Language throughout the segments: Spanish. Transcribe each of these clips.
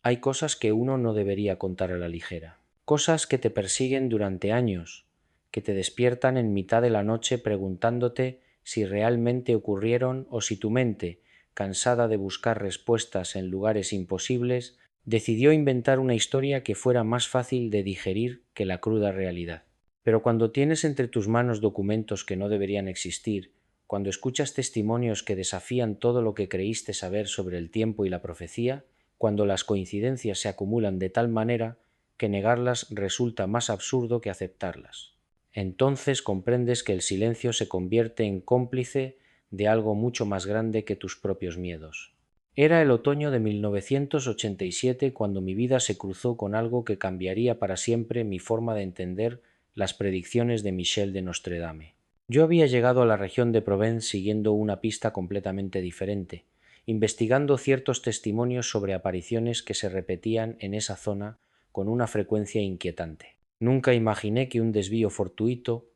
Hay cosas que uno no debería contar a la ligera, cosas que te persiguen durante años, que te despiertan en mitad de la noche preguntándote si realmente ocurrieron o si tu mente, cansada de buscar respuestas en lugares imposibles, decidió inventar una historia que fuera más fácil de digerir que la cruda realidad. Pero cuando tienes entre tus manos documentos que no deberían existir, cuando escuchas testimonios que desafían todo lo que creíste saber sobre el tiempo y la profecía, cuando las coincidencias se acumulan de tal manera que negarlas resulta más absurdo que aceptarlas. Entonces comprendes que el silencio se convierte en cómplice de algo mucho más grande que tus propios miedos. Era el otoño de 1987 cuando mi vida se cruzó con algo que cambiaría para siempre mi forma de entender las predicciones de Michel de Nostredame. Yo había llegado a la región de Provence siguiendo una pista completamente diferente, investigando ciertos testimonios sobre apariciones que se repetían en esa zona con una frecuencia inquietante. Nunca imaginé que un desvío fortuito,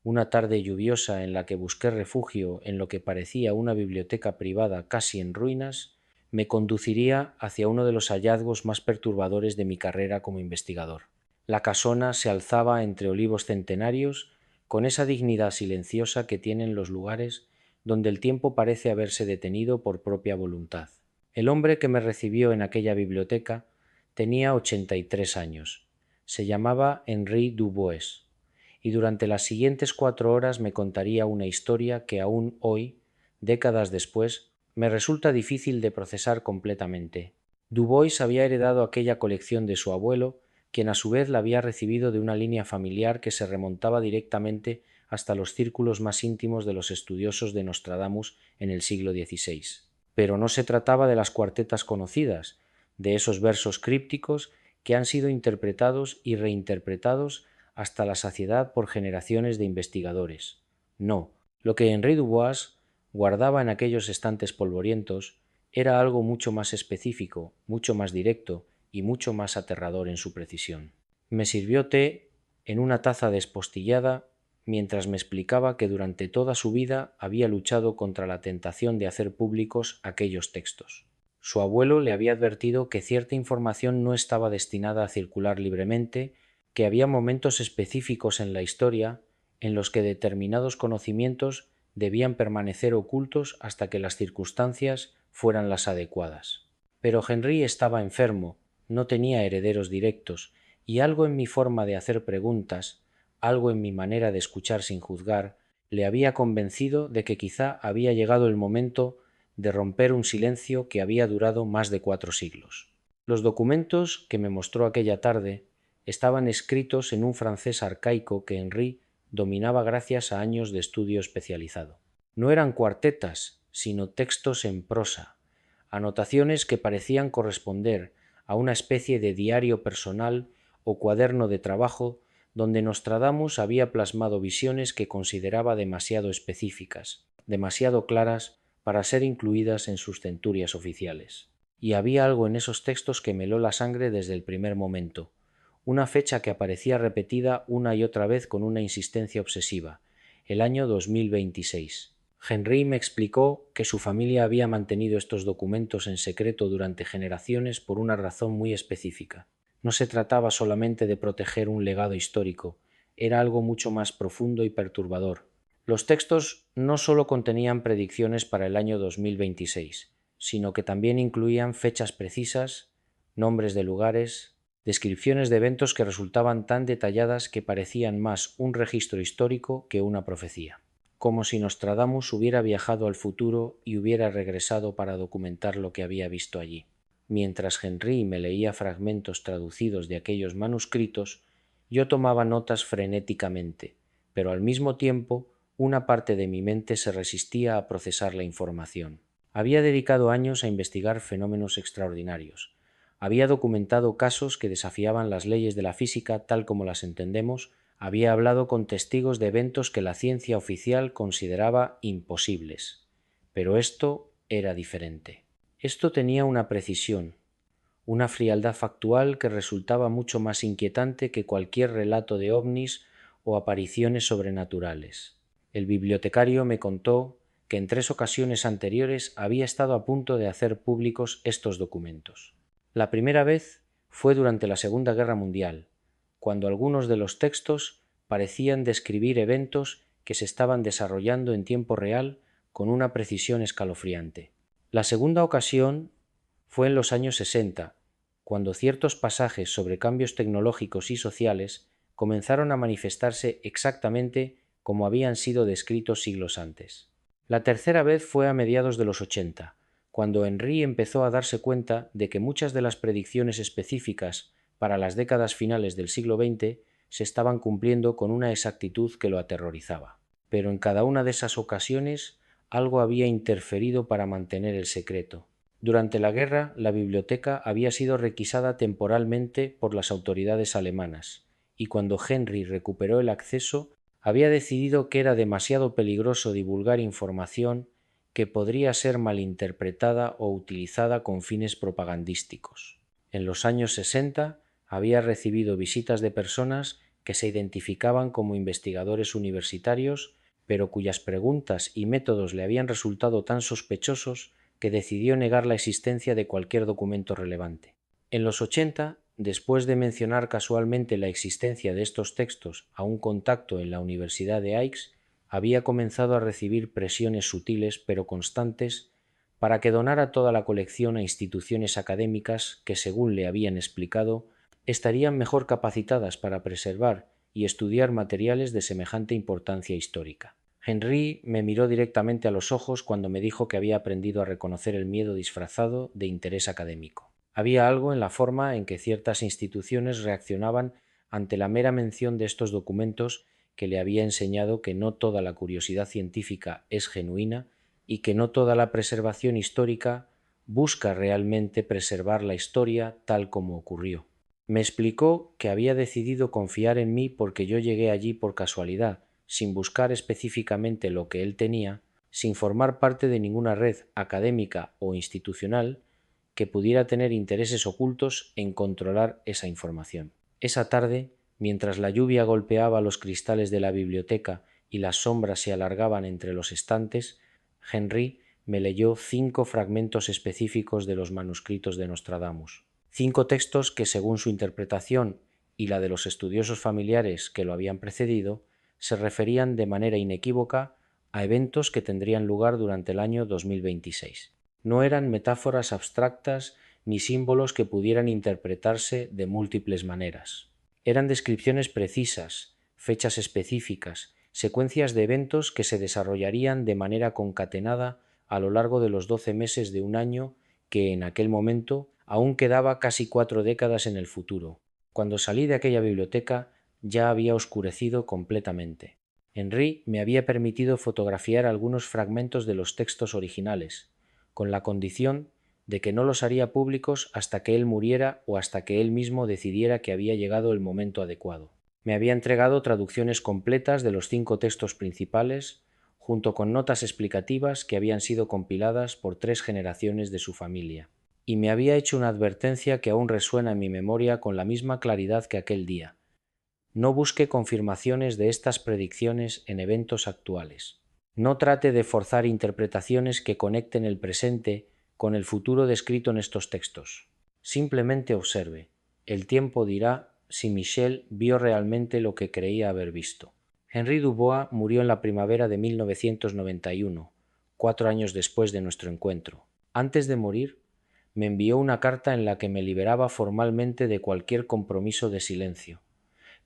una tarde lluviosa en la que busqué refugio en lo que parecía una biblioteca privada casi en ruinas, me conduciría hacia uno de los hallazgos más perturbadores de mi carrera como investigador. La casona se alzaba entre olivos centenarios con esa dignidad silenciosa que tienen los lugares donde el tiempo parece haberse detenido por propia voluntad. El hombre que me recibió en aquella biblioteca tenía 83 años. Se llamaba Henri Dubois, y durante las siguientes 4 horas me contaría una historia que aún hoy, décadas después, me resulta difícil de procesar completamente. Dubois había heredado aquella colección de su abuelo, quien a su vez la había recibido de una línea familiar que se remontaba directamente hasta los círculos más íntimos de los estudiosos de Nostradamus en el siglo XVI. Pero no se trataba de las cuartetas conocidas, de esos versos crípticos que han sido interpretados y reinterpretados hasta la saciedad por generaciones de investigadores. No, lo que Henri Dubois guardaba en aquellos estantes polvorientos era algo mucho más específico, mucho más directo y mucho más aterrador en su precisión. Me sirvió té en una taza despostillada mientras me explicaba que durante toda su vida había luchado contra la tentación de hacer públicos aquellos textos. Su abuelo le había advertido que cierta información no estaba destinada a circular libremente, que había momentos específicos en la historia en los que determinados conocimientos debían permanecer ocultos hasta que las circunstancias fueran las adecuadas. Pero Henry estaba enfermo, no tenía herederos directos, y algo en mi forma de hacer preguntas, algo en mi manera de escuchar sin juzgar, le había convencido de que quizá había llegado el momento de romper un silencio que había durado más de 4 siglos. Los documentos que me mostró aquella tarde estaban escritos en un francés arcaico que Henry dominaba gracias a años de estudio especializado. No eran cuartetas, sino textos en prosa, anotaciones que parecían corresponder a una especie de diario personal o cuaderno de trabajo donde Nostradamus había plasmado visiones que consideraba demasiado específicas, demasiado claras para ser incluidas en sus centurias oficiales. Y había algo en esos textos que me heló la sangre desde el primer momento, una fecha que aparecía repetida una y otra vez con una insistencia obsesiva, el año 2026. Henry me explicó que su familia había mantenido estos documentos en secreto durante generaciones por una razón muy específica. No se trataba solamente de proteger un legado histórico, era algo mucho más profundo y perturbador. Los textos no solo contenían predicciones para el año 2026, sino que también incluían fechas precisas, nombres de lugares, descripciones de eventos que resultaban tan detalladas que parecían más un registro histórico que una profecía, como si Nostradamus hubiera viajado al futuro y hubiera regresado para documentar lo que había visto allí. Mientras Henry me leía fragmentos traducidos de aquellos manuscritos, yo tomaba notas frenéticamente, pero al mismo tiempo una parte de mi mente se resistía a procesar la información. Había dedicado años a investigar fenómenos extraordinarios. Había documentado casos que desafiaban las leyes de la física tal como las entendemos, había hablado con testigos de eventos que la ciencia oficial consideraba imposibles. Pero esto era diferente. Esto tenía una precisión, una frialdad factual que resultaba mucho más inquietante que cualquier relato de ovnis o apariciones sobrenaturales. El bibliotecario me contó que en 3 ocasiones anteriores había estado a punto de hacer públicos estos documentos. La primera vez fue durante la Segunda Guerra Mundial, cuando algunos de los textos parecían describir eventos que se estaban desarrollando en tiempo real con una precisión escalofriante. La segunda ocasión fue en los años 60, cuando ciertos pasajes sobre cambios tecnológicos y sociales comenzaron a manifestarse exactamente como habían sido descritos siglos antes. La tercera vez fue a mediados de los 80, cuando Henry empezó a darse cuenta de que muchas de las predicciones específicas para las décadas finales del siglo XX se estaban cumpliendo con una exactitud que lo aterrorizaba. Pero en cada una de esas ocasiones algo había interferido para mantener el secreto. Durante la guerra, la biblioteca había sido requisada temporalmente por las autoridades alemanas, y cuando Henry recuperó el acceso, había decidido que era demasiado peligroso divulgar información que podría ser malinterpretada o utilizada con fines propagandísticos. En los años 60 había recibido visitas de personas que se identificaban como investigadores universitarios, pero cuyas preguntas y métodos le habían resultado tan sospechosos que decidió negar la existencia de cualquier documento relevante. En los 80, después de mencionar casualmente la existencia de estos textos a un contacto en la Universidad de Aix, había comenzado a recibir presiones sutiles pero constantes para que donara toda la colección a instituciones académicas que, según le habían explicado, estarían mejor capacitadas para preservar y estudiar materiales de semejante importancia histórica. Henry me miró directamente a los ojos cuando me dijo que había aprendido a reconocer el miedo disfrazado de interés académico. Había algo en la forma en que ciertas instituciones reaccionaban ante la mera mención de estos documentos que le había enseñado que no toda la curiosidad científica es genuina y que no toda la preservación histórica busca realmente preservar la historia tal como ocurrió. Me explicó que había decidido confiar en mí porque yo llegué allí por casualidad, sin buscar específicamente lo que él tenía, sin formar parte de ninguna red académica o institucional que pudiera tener intereses ocultos en controlar esa información. Esa tarde, mientras la lluvia golpeaba los cristales de la biblioteca y las sombras se alargaban entre los estantes, Henry me leyó 5 fragmentos específicos de los manuscritos de Nostradamus. 5 textos que, según su interpretación y la de los estudiosos familiares que lo habían precedido, se referían de manera inequívoca a eventos que tendrían lugar durante el año 2026. No eran metáforas abstractas ni símbolos que pudieran interpretarse de múltiples maneras. Eran descripciones precisas, fechas específicas, secuencias de eventos que se desarrollarían de manera concatenada a lo largo de los 12 meses de un año que, en aquel momento, aún quedaba casi 4 décadas en el futuro. Cuando salí de aquella biblioteca ya había oscurecido completamente. Henry me había permitido fotografiar algunos fragmentos de los textos originales, con la condición de que no los haría públicos hasta que él muriera o hasta que él mismo decidiera que había llegado el momento adecuado. Me había entregado traducciones completas de los 5 textos principales, junto con notas explicativas que habían sido compiladas por 3 generaciones de su familia. Y me había hecho una advertencia que aún resuena en mi memoria con la misma claridad que aquel día. No busque confirmaciones de estas predicciones en eventos actuales. No trate de forzar interpretaciones que conecten el presente con el futuro descrito en estos textos. Simplemente observe. El tiempo dirá si Michel vio realmente lo que creía haber visto. Henry Dubois murió en la primavera de 1991, 4 años después de nuestro encuentro. Antes de morir, me envió una carta en la que me liberaba formalmente de cualquier compromiso de silencio,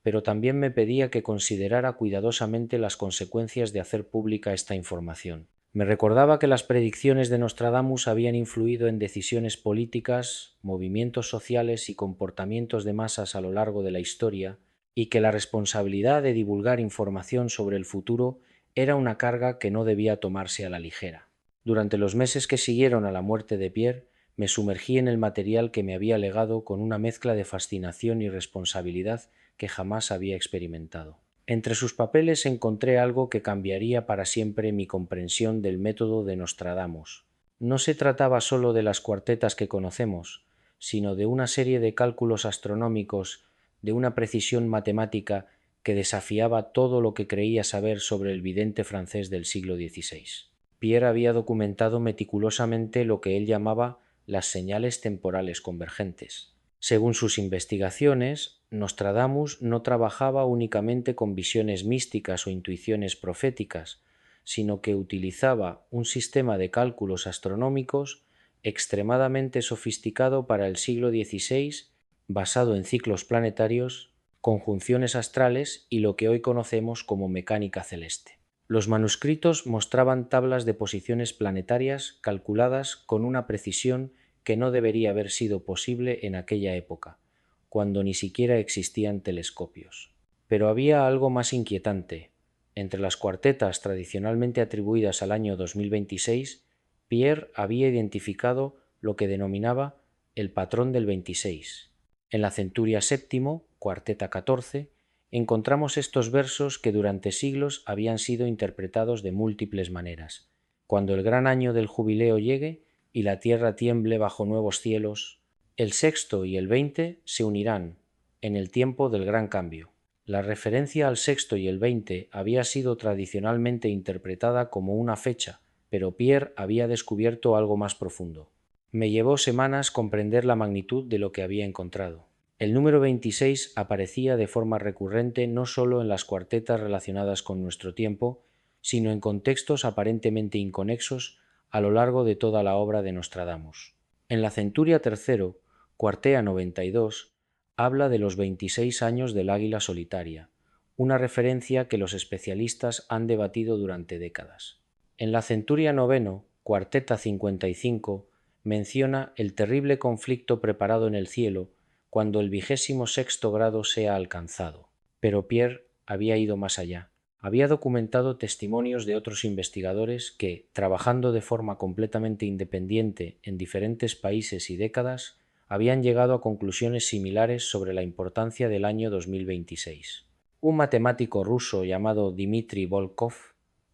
pero también me pedía que considerara cuidadosamente las consecuencias de hacer pública esta información. Me recordaba que las predicciones de Nostradamus habían influido en decisiones políticas, movimientos sociales y comportamientos de masas a lo largo de la historia, y que la responsabilidad de divulgar información sobre el futuro era una carga que no debía tomarse a la ligera. Durante los meses que siguieron a la muerte de Pierre, me sumergí en el material que me había legado con una mezcla de fascinación y responsabilidad que jamás había experimentado. Entre sus papeles encontré algo que cambiaría para siempre mi comprensión del método de Nostradamus. No se trataba solo de las cuartetas que conocemos, sino de una serie de cálculos astronómicos de una precisión matemática que desafiaba todo lo que creía saber sobre el vidente francés del siglo XVI. Pierre había documentado meticulosamente lo que él llamaba las señales temporales convergentes. Según sus investigaciones, Nostradamus no trabajaba únicamente con visiones místicas o intuiciones proféticas, sino que utilizaba un sistema de cálculos astronómicos extremadamente sofisticado para el siglo XVI, basado en ciclos planetarios, conjunciones astrales y lo que hoy conocemos como mecánica celeste. Los manuscritos mostraban tablas de posiciones planetarias calculadas con una precisión que no debería haber sido posible en aquella época, cuando ni siquiera existían telescopios. Pero había algo más inquietante. Entre las cuartetas tradicionalmente atribuidas al año 2026, Pierre había identificado lo que denominaba el patrón del 26. En la Centuria VII, cuarteta 14, encontramos estos versos que durante siglos habían sido interpretados de múltiples maneras. Cuando el gran año del jubileo llegue y la tierra tiemble bajo nuevos cielos, el sexto y el 20 se unirán en el tiempo del gran cambio. La referencia al sexto y el 20 había sido tradicionalmente interpretada como una fecha, pero Pierre había descubierto algo más profundo. Me llevó semanas comprender la magnitud de lo que había encontrado. El número 26 aparecía de forma recurrente no solo en las cuartetas relacionadas con nuestro tiempo, sino en contextos aparentemente inconexos a lo largo de toda la obra de Nostradamus. En la Centuria III, cuartea 92, habla de los 26 años del águila solitaria, una referencia que los especialistas han debatido durante décadas. En la Centuria IX, cuarteta 55, menciona el terrible conflicto preparado en el cielo cuando el 26º grado sea alcanzado. Pero Pierre había ido más allá. Había documentado testimonios de otros investigadores que, trabajando de forma completamente independiente en diferentes países y décadas, habían llegado a conclusiones similares sobre la importancia del año 2026. Un matemático ruso llamado Dmitry Volkov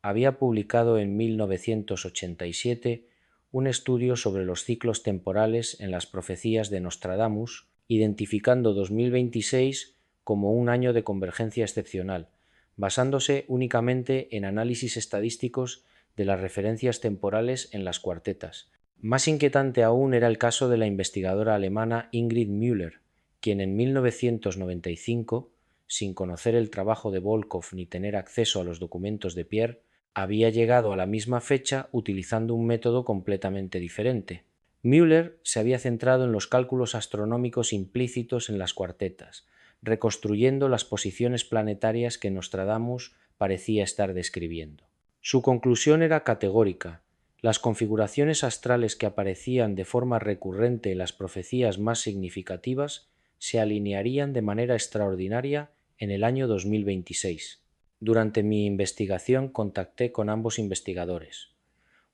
había publicado en 1987 un estudio sobre los ciclos temporales en las profecías de Nostradamus, identificando 2026 como un año de convergencia excepcional, basándose únicamente en análisis estadísticos de las referencias temporales en las cuartetas. Más inquietante aún era el caso de la investigadora alemana Ingrid Müller, quien en 1995, sin conocer el trabajo de Volkov ni tener acceso a los documentos de Pierre, había llegado a la misma fecha utilizando un método completamente diferente. Müller se había centrado en los cálculos astronómicos implícitos en las cuartetas, reconstruyendo las posiciones planetarias que Nostradamus parecía estar describiendo. Su conclusión era categórica. Las configuraciones astrales que aparecían de forma recurrente en las profecías más significativas se alinearían de manera extraordinaria en el año 2026. Durante mi investigación contacté con ambos investigadores.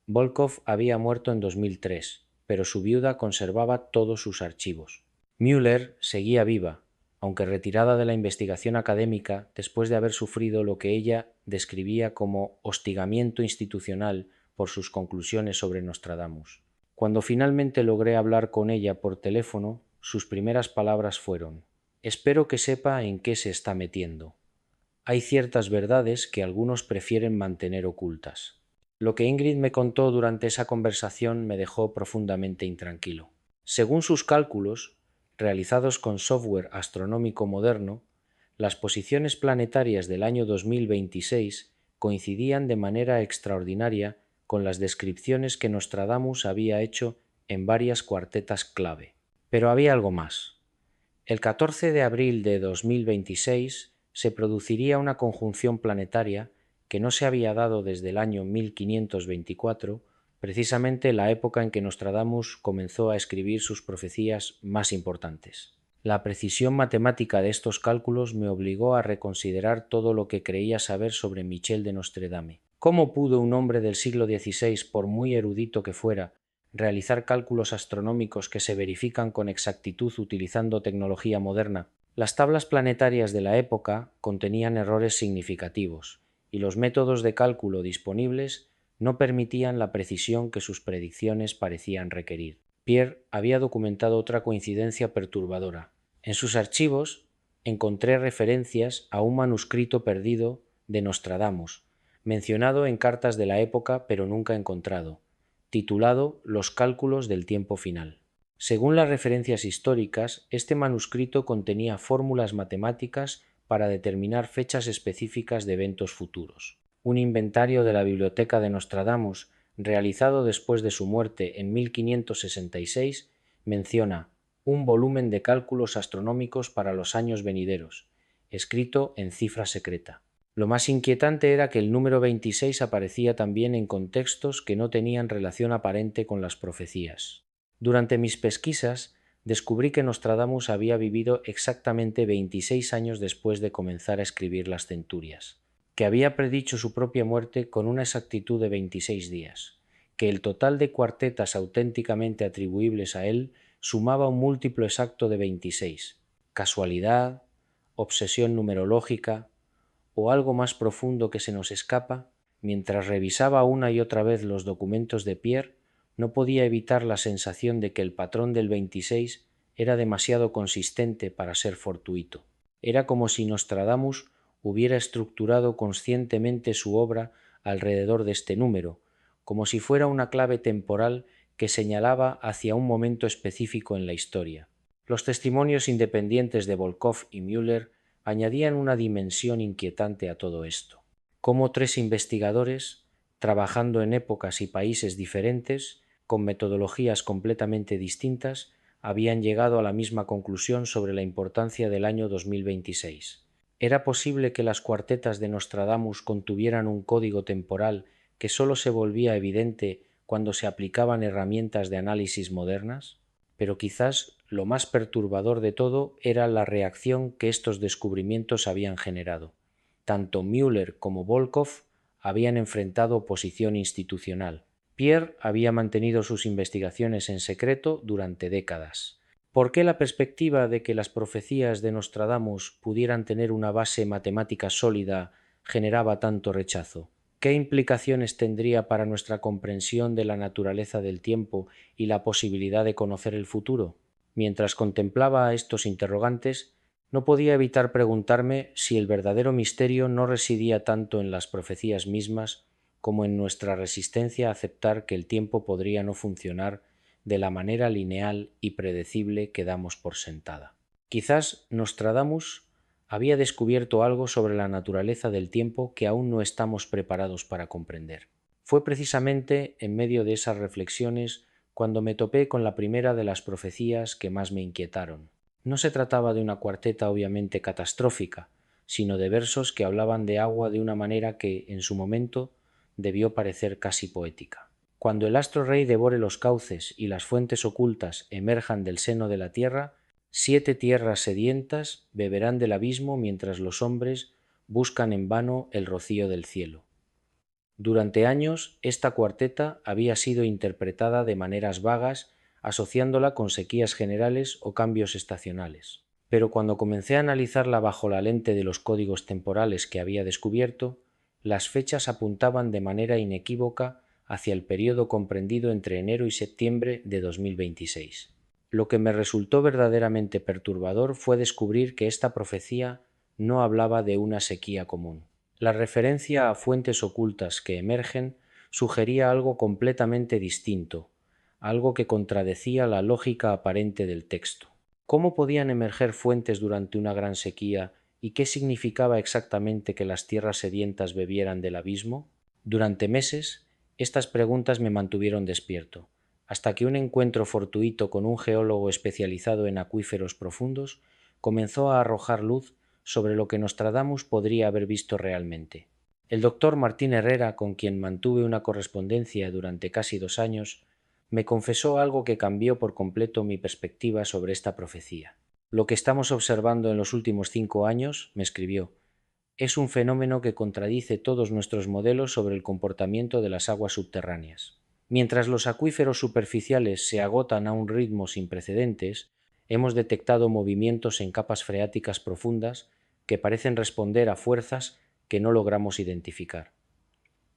Volkov había muerto en 2003, pero su viuda conservaba todos sus archivos. Müller seguía viva, aunque retirada de la investigación académica después de haber sufrido lo que ella describía como hostigamiento institucional por sus conclusiones sobre Nostradamus. Cuando finalmente logré hablar con ella por teléfono, sus primeras palabras fueron: «Espero que sepa en qué se está metiendo. Hay ciertas verdades que algunos prefieren mantener ocultas». Lo que Ingrid me contó durante esa conversación me dejó profundamente intranquilo. Según sus cálculos, realizados con software astronómico moderno, las posiciones planetarias del año 2026 coincidían de manera extraordinaria con las descripciones que Nostradamus había hecho en varias cuartetas clave. Pero había algo más. El 14 de abril de 2026 se produciría una conjunción planetaria que no se había dado desde el año 1524, precisamente la época en que Nostradamus comenzó a escribir sus profecías más importantes. La precisión matemática de estos cálculos me obligó a reconsiderar todo lo que creía saber sobre Michel de Nostredame. ¿Cómo pudo un hombre del siglo XVI, por muy erudito que fuera, realizar cálculos astronómicos que se verifican con exactitud utilizando tecnología moderna? Las tablas planetarias de la época contenían errores significativos, y los métodos de cálculo disponibles no permitían la precisión que sus predicciones parecían requerir. Pierre había documentado otra coincidencia perturbadora. En sus archivos encontré referencias a un manuscrito perdido de Nostradamus, mencionado en cartas de la época pero nunca encontrado. titulado Los cálculos del tiempo final. Según las referencias históricas, este manuscrito contenía fórmulas matemáticas para determinar fechas específicas de eventos futuros. Un inventario de la biblioteca de Nostradamus, realizado después de su muerte en 1566, menciona un volumen de cálculos astronómicos para los años venideros, escrito en cifra secreta. Lo más inquietante era que el número 26 aparecía también en contextos que no tenían relación aparente con las profecías. Durante mis pesquisas, descubrí que Nostradamus había vivido exactamente 26 años después de comenzar a escribir las centurias, que había predicho su propia muerte con una exactitud de 26 días, que el total de cuartetas auténticamente atribuibles a él sumaba un múltiplo exacto de 26. ¿Casualidad? ¿Obsesión numerológica? ¿O algo más profundo que se nos escapa? Mientras revisaba una y otra vez los documentos de Pierre, no podía evitar la sensación de que el patrón del 26 era demasiado consistente para ser fortuito. Era como si Nostradamus hubiera estructurado conscientemente su obra alrededor de este número, como si fuera una clave temporal que señalaba hacia un momento específico en la historia. Los testimonios independientes de Volkov y Müller añadían una dimensión inquietante a todo esto. Cómo tres investigadores, trabajando en épocas y países diferentes, con metodologías completamente distintas, habían llegado a la misma conclusión sobre la importancia del año 2026. ¿Era posible que las cuartetas de Nostradamus contuvieran un código temporal que sólo se volvía evidente cuando se aplicaban herramientas de análisis modernas? Pero quizás lo más perturbador de todo era la reacción que estos descubrimientos habían generado. Tanto Müller como Volkov habían enfrentado oposición institucional. Pierre había mantenido sus investigaciones en secreto durante décadas. ¿Por qué la perspectiva de que las profecías de Nostradamus pudieran tener una base matemática sólida generaba tanto rechazo? ¿Qué implicaciones tendría para nuestra comprensión de la naturaleza del tiempo y la posibilidad de conocer el futuro? Mientras contemplaba estos interrogantes, no podía evitar preguntarme si el verdadero misterio no residía tanto en las profecías mismas como en nuestra resistencia a aceptar que el tiempo podría no funcionar de la manera lineal y predecible que damos por sentada. Quizás Nostradamus había descubierto algo sobre la naturaleza del tiempo que aún no estamos preparados para comprender. Fue precisamente en medio de esas reflexiones cuando me topé con la primera de las profecías que más me inquietaron. No se trataba de una cuarteta obviamente catastrófica, sino de versos que hablaban de agua de una manera que, en su momento, debió parecer casi poética. Cuando el astro rey devore los cauces y las fuentes ocultas emerjan del seno de la tierra, 7 tierras sedientas beberán del abismo mientras los hombres buscan en vano el rocío del cielo. Durante años, esta cuarteta había sido interpretada de maneras vagas, asociándola con sequías generales o cambios estacionales. Pero cuando comencé a analizarla bajo la lente de los códigos temporales que había descubierto, las fechas apuntaban de manera inequívoca hacia el periodo comprendido entre enero y septiembre de 2026. Lo que me resultó verdaderamente perturbador fue descubrir que esta profecía no hablaba de una sequía común. La referencia a fuentes ocultas que emergen sugería algo completamente distinto, algo que contradecía la lógica aparente del texto. ¿Cómo podían emerger fuentes durante una gran sequía y qué significaba exactamente que las tierras sedientas bebieran del abismo? Durante meses, estas preguntas me mantuvieron despierto, hasta que un encuentro fortuito con un geólogo especializado en acuíferos profundos comenzó a arrojar luz sobre lo que Nostradamus podría haber visto realmente. El doctor Martín Herrera, con quien mantuve una correspondencia durante casi 2 años, me confesó algo que cambió por completo mi perspectiva sobre esta profecía. Lo que estamos observando en los últimos 5 años, me escribió, es un fenómeno que contradice todos nuestros modelos sobre el comportamiento de las aguas subterráneas. Mientras los acuíferos superficiales se agotan a un ritmo sin precedentes, hemos detectado movimientos en capas freáticas profundas que parecen responder a fuerzas que no logramos identificar.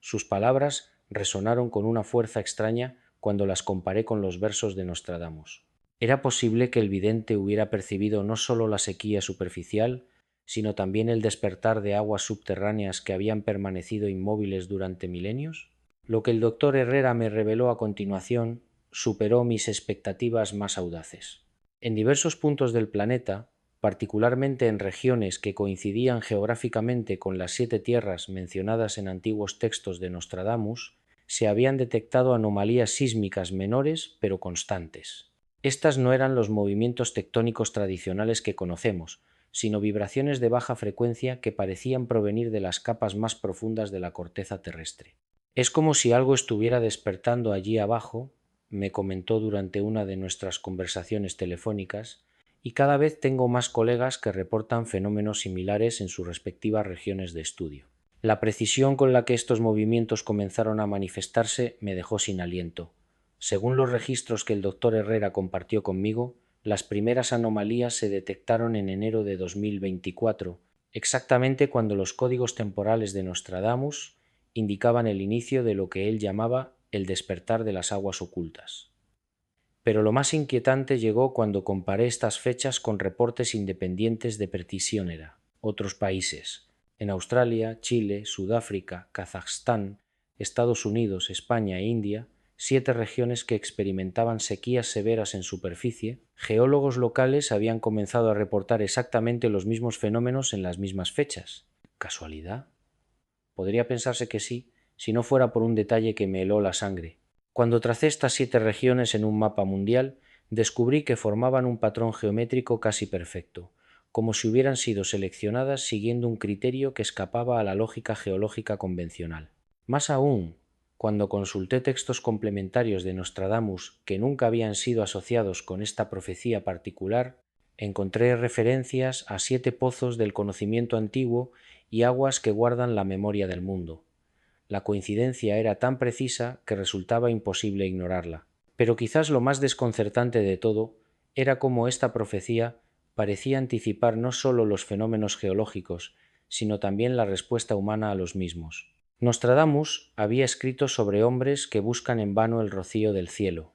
Sus palabras resonaron con una fuerza extraña cuando las comparé con los versos de Nostradamus. ¿Era posible que el vidente hubiera percibido no solo la sequía superficial, sino también el despertar de aguas subterráneas que habían permanecido inmóviles durante milenios? Lo que el doctor Herrera me reveló a continuación superó mis expectativas más audaces. En diversos puntos del planeta, particularmente en regiones que coincidían geográficamente con las 7 tierras mencionadas en antiguos textos de Nostradamus, se habían detectado anomalías sísmicas menores pero constantes. Estas no eran los movimientos tectónicos tradicionales que conocemos, sino vibraciones de baja frecuencia que parecían provenir de las capas más profundas de la corteza terrestre. Es como si algo estuviera despertando allí abajo, me comentó durante una de nuestras conversaciones telefónicas, y cada vez tengo más colegas que reportan fenómenos similares en sus respectivas regiones de estudio. La precisión con la que estos movimientos comenzaron a manifestarse me dejó sin aliento. Según los registros que el doctor Herrera compartió conmigo, las primeras anomalías se detectaron en enero de 2024, exactamente cuando los códigos temporales de Nostradamus indicaban el inicio de lo que él llamaba el despertar de las aguas ocultas. Pero lo más inquietante llegó cuando comparé estas fechas con reportes independientes de Precisionera, otros países, en Australia, Chile, Sudáfrica, Kazajstán, Estados Unidos, España e India, 7 regiones que experimentaban sequías severas en superficie. Geólogos locales habían comenzado a reportar exactamente los mismos fenómenos en las mismas fechas. ¿Casualidad? Podría pensarse que sí, si no fuera por un detalle que me heló la sangre. Cuando tracé estas 7 regiones en un mapa mundial, descubrí que formaban un patrón geométrico casi perfecto, como si hubieran sido seleccionadas siguiendo un criterio que escapaba a la lógica geológica convencional. Más aún, cuando consulté textos complementarios de Nostradamus que nunca habían sido asociados con esta profecía particular, encontré referencias a 7 pozos del conocimiento antiguo y aguas que guardan la memoria del mundo. La coincidencia era tan precisa que resultaba imposible ignorarla. Pero quizás lo más desconcertante de todo era cómo esta profecía parecía anticipar no sólo los fenómenos geológicos, sino también la respuesta humana a los mismos. Nostradamus había escrito sobre hombres que buscan en vano el rocío del cielo,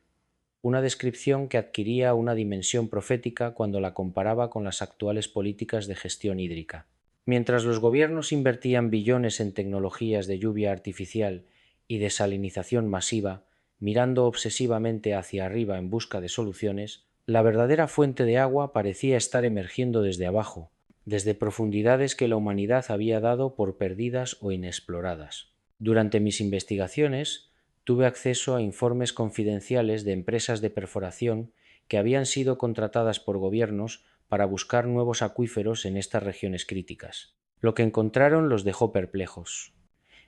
una descripción que adquiría una dimensión profética cuando la comparaba con las actuales políticas de gestión hídrica. Mientras los gobiernos invertían billones en tecnologías de lluvia artificial y desalinización masiva, mirando obsesivamente hacia arriba en busca de soluciones, la verdadera fuente de agua parecía estar emergiendo desde abajo, desde profundidades que la humanidad había dado por perdidas o inexploradas. Durante mis investigaciones, tuve acceso a informes confidenciales de empresas de perforación que habían sido contratadas por gobiernos para buscar nuevos acuíferos en estas regiones críticas. Lo que encontraron los dejó perplejos.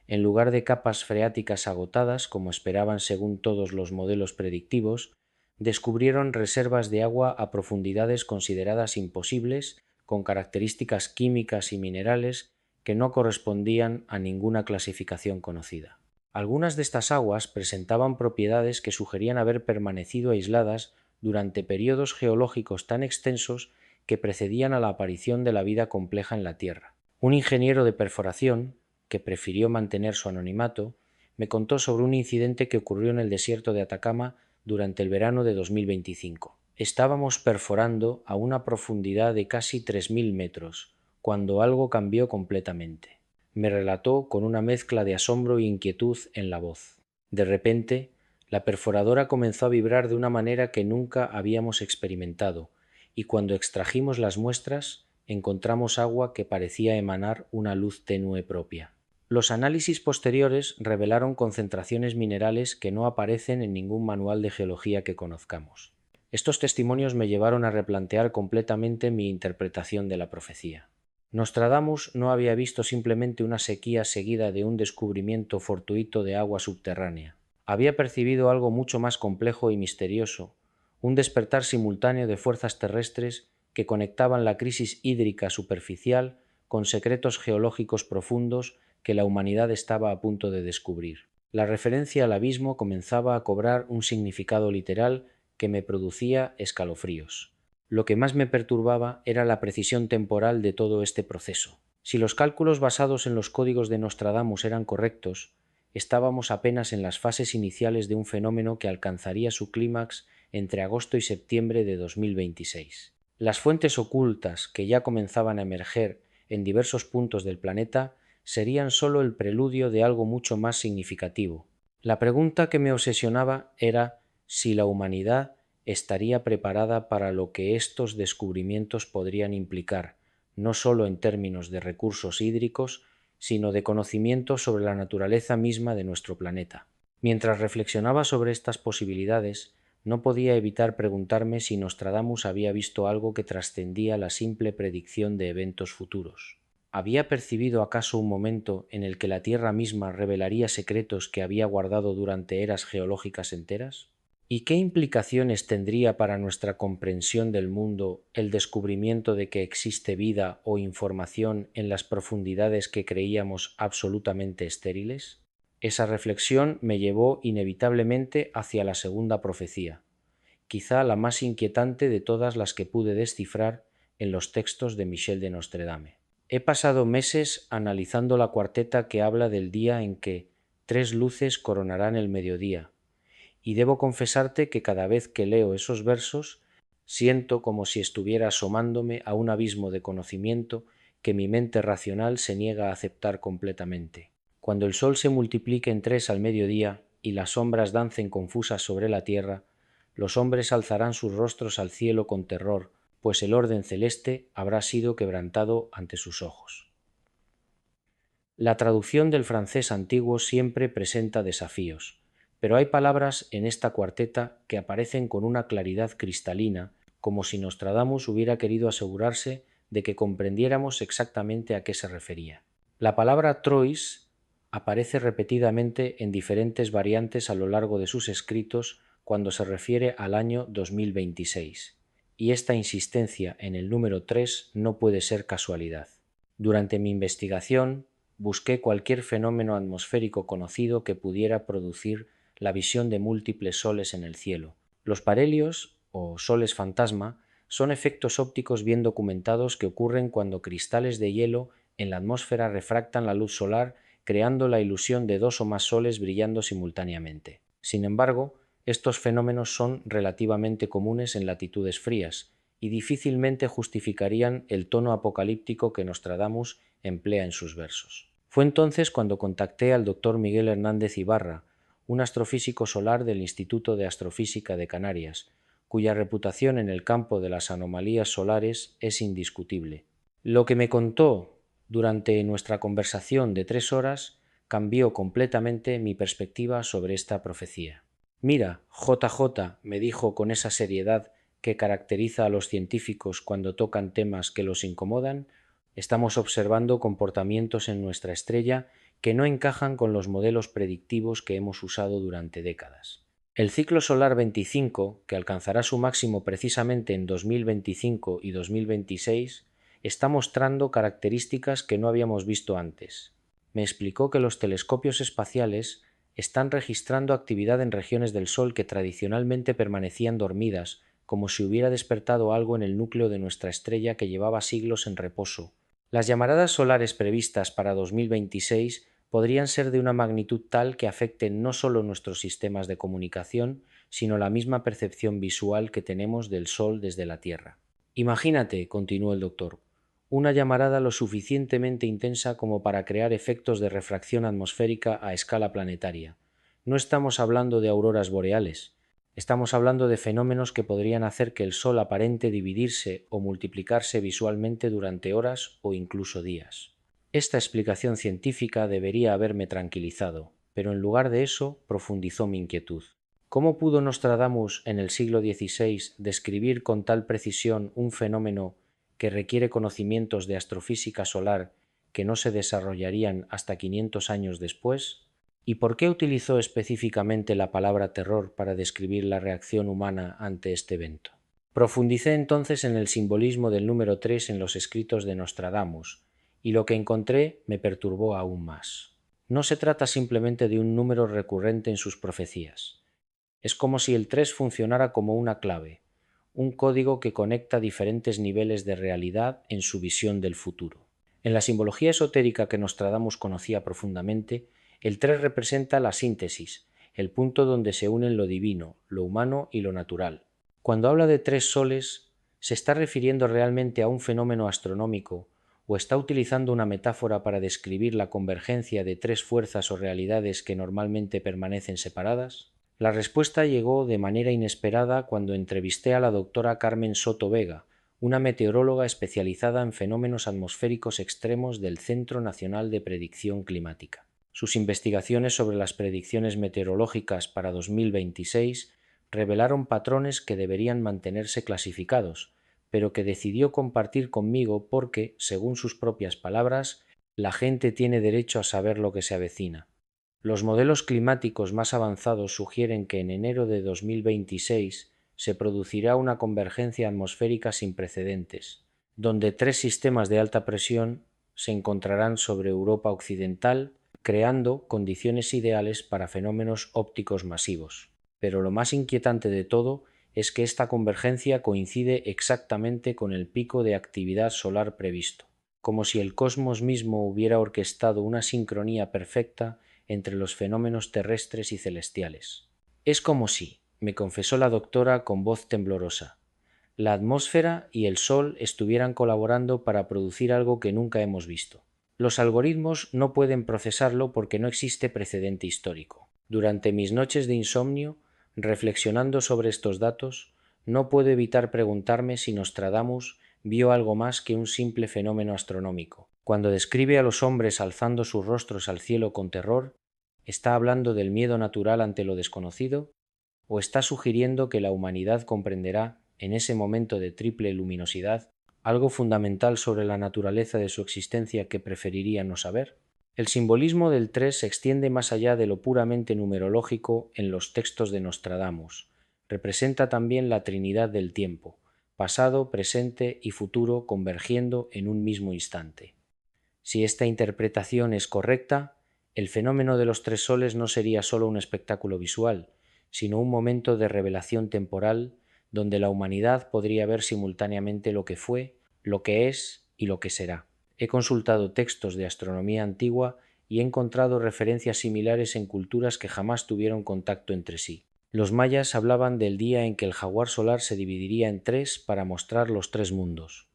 En lugar de capas freáticas agotadas, como esperaban según todos los modelos predictivos, descubrieron reservas de agua a profundidades consideradas imposibles, con características químicas y minerales que no correspondían a ninguna clasificación conocida. Algunas de estas aguas presentaban propiedades que sugerían haber permanecido aisladas durante periodos geológicos tan extensos que precedían a la aparición de la vida compleja en la Tierra. Un ingeniero de perforación, que prefirió mantener su anonimato, me contó sobre un incidente que ocurrió en el desierto de Atacama durante el verano de 2025. Estábamos perforando a una profundidad de casi 3.000 metros, cuando algo cambió completamente. Me relató con una mezcla de asombro e inquietud en la voz. De repente, la perforadora comenzó a vibrar de una manera que nunca habíamos experimentado, y cuando extrajimos las muestras, encontramos agua que parecía emanar una luz tenue propia. Los análisis posteriores revelaron concentraciones minerales que no aparecen en ningún manual de geología que conozcamos. Estos testimonios me llevaron a replantear completamente mi interpretación de la profecía. Nostradamus no había visto simplemente una sequía seguida de un descubrimiento fortuito de agua subterránea. Había percibido algo mucho más complejo y misterioso, un despertar simultáneo de fuerzas terrestres que conectaban la crisis hídrica superficial con secretos geológicos profundos que la humanidad estaba a punto de descubrir. La referencia al abismo comenzaba a cobrar un significado literal que me producía escalofríos. Lo que más me perturbaba era la precisión temporal de todo este proceso. Si los cálculos basados en los códigos de Nostradamus eran correctos, estábamos apenas en las fases iniciales de un fenómeno que alcanzaría su clímax entre agosto y septiembre de 2026. Las fuentes ocultas que ya comenzaban a emerger en diversos puntos del planeta serían solo el preludio de algo mucho más significativo. La pregunta que me obsesionaba era si la humanidad estaría preparada para lo que estos descubrimientos podrían implicar, no solo en términos de recursos hídricos, sino de conocimiento sobre la naturaleza misma de nuestro planeta. Mientras reflexionaba sobre estas posibilidades, no podía evitar preguntarme si Nostradamus había visto algo que trascendía la simple predicción de eventos futuros. ¿Había percibido acaso un momento en el que la Tierra misma revelaría secretos que había guardado durante eras geológicas enteras? ¿Y qué implicaciones tendría para nuestra comprensión del mundo el descubrimiento de que existe vida o información en las profundidades que creíamos absolutamente estériles? Esa reflexión me llevó inevitablemente hacia la segunda profecía, quizá la más inquietante de todas las que pude descifrar en los textos de Michel de Nostredame. He pasado meses analizando la cuarteta que habla del día en que tres luces coronarán el mediodía, y debo confesarte que cada vez que leo esos versos siento como si estuviera asomándome a un abismo de conocimiento que mi mente racional se niega a aceptar completamente. Cuando el sol se multiplique en tres al mediodía y las sombras dancen confusas sobre la tierra, los hombres alzarán sus rostros al cielo con terror, pues el orden celeste habrá sido quebrantado ante sus ojos. La traducción del francés antiguo siempre presenta desafíos, pero hay palabras en esta cuarteta que aparecen con una claridad cristalina, como si Nostradamus hubiera querido asegurarse de que comprendiéramos exactamente a qué se refería. La palabra Trois aparece repetidamente en diferentes variantes a lo largo de sus escritos cuando se refiere al año 2026, y esta insistencia en el número 3 no puede ser casualidad. Durante mi investigación, busqué cualquier fenómeno atmosférico conocido que pudiera producir la visión de múltiples soles en el cielo. Los parhelios, o soles fantasma, son efectos ópticos bien documentados que ocurren cuando cristales de hielo en la atmósfera refractan la luz solar, creando la ilusión de dos o más soles brillando simultáneamente. Sin embargo, estos fenómenos son relativamente comunes en latitudes frías y difícilmente justificarían el tono apocalíptico que Nostradamus emplea en sus versos. Fue entonces cuando contacté al doctor Miguel Hernández Ibarra, un astrofísico solar del Instituto de Astrofísica de Canarias, cuya reputación en el campo de las anomalías solares es indiscutible. Lo que me contó durante nuestra conversación de 3 horas cambió completamente mi perspectiva sobre esta profecía. Mira, JJ, me dijo con esa seriedad que caracteriza a los científicos cuando tocan temas que los incomodan, estamos observando comportamientos en nuestra estrella que no encajan con los modelos predictivos que hemos usado durante décadas. El ciclo solar 25, que alcanzará su máximo precisamente en 2025 y 2026, está mostrando características que no habíamos visto antes. Me explicó que los telescopios espaciales están registrando actividad en regiones del Sol que tradicionalmente permanecían dormidas, como si hubiera despertado algo en el núcleo de nuestra estrella que llevaba siglos en reposo. Las llamaradas solares previstas para 2026 podrían ser de una magnitud tal que afecten no solo nuestros sistemas de comunicación, sino la misma percepción visual que tenemos del Sol desde la Tierra. Imagínate, continuó el doctor, una llamarada lo suficientemente intensa como para crear efectos de refracción atmosférica a escala planetaria. No estamos hablando de auroras boreales. Estamos hablando de fenómenos que podrían hacer que el Sol aparente dividirse o multiplicarse visualmente durante horas o incluso días. Esta explicación científica debería haberme tranquilizado, pero en lugar de eso profundizó mi inquietud. ¿Cómo pudo Nostradamus en el siglo XVI describir con tal precisión un fenómeno que requiere conocimientos de astrofísica solar que no se desarrollarían hasta 500 años después? ¿Y por qué utilizó específicamente la palabra terror para describir la reacción humana ante este evento? Profundicé entonces en el simbolismo del número 3 en los escritos de Nostradamus, y lo que encontré me perturbó aún más. No se trata simplemente de un número recurrente en sus profecías. Es como si el 3 funcionara como una clave, un código que conecta diferentes niveles de realidad en su visión del futuro. En la simbología esotérica que Nostradamus conocía profundamente, el 3 representa la síntesis, el punto donde se unen lo divino, lo humano y lo natural. Cuando habla de 3 soles, se está refiriendo realmente a un fenómeno astronómico ¿O está utilizando una metáfora para describir la convergencia de tres fuerzas o realidades que normalmente permanecen separadas? La respuesta llegó de manera inesperada cuando entrevisté a la doctora Carmen Soto Vega, una meteoróloga especializada en fenómenos atmosféricos extremos del Centro Nacional de Predicción Climática. Sus investigaciones sobre las predicciones meteorológicas para 2026 revelaron patrones que deberían mantenerse clasificados, pero que decidió compartir conmigo porque, según sus propias palabras, la gente tiene derecho a saber lo que se avecina. Los modelos climáticos más avanzados sugieren que en enero de 2026 se producirá una convergencia atmosférica sin precedentes, donde tres sistemas de alta presión se encontrarán sobre Europa occidental, creando condiciones ideales para fenómenos ópticos masivos. Pero lo más inquietante de todo es que esta convergencia coincide exactamente con el pico de actividad solar previsto, como si el cosmos mismo hubiera orquestado una sincronía perfecta entre los fenómenos terrestres y celestiales. Es como si, me confesó la doctora con voz temblorosa, la atmósfera y el Sol estuvieran colaborando para producir algo que nunca hemos visto. Los algoritmos no pueden procesarlo porque no existe precedente histórico. Durante mis noches de insomnio, reflexionando sobre estos datos, no puedo evitar preguntarme si Nostradamus vio algo más que un simple fenómeno astronómico. Cuando describe a los hombres alzando sus rostros al cielo con terror, ¿está hablando del miedo natural ante lo desconocido? ¿O está sugiriendo que la humanidad comprenderá, en ese momento de triple luminosidad, algo fundamental sobre la naturaleza de su existencia que preferiría no saber? El simbolismo del 3 se extiende más allá de lo puramente numerológico en los textos de Nostradamus. Representa también la Trinidad del tiempo, pasado, presente y futuro convergiendo en un mismo instante. Si esta interpretación es correcta, el fenómeno de los tres soles no sería solo un espectáculo visual, sino un momento de revelación temporal donde la humanidad podría ver simultáneamente lo que fue, lo que es y lo que será. He consultado textos de astronomía antigua y he encontrado referencias similares en culturas que jamás tuvieron contacto entre sí. Los mayas hablaban del día en que el jaguar solar se dividiría en tres para mostrar los tres mundos.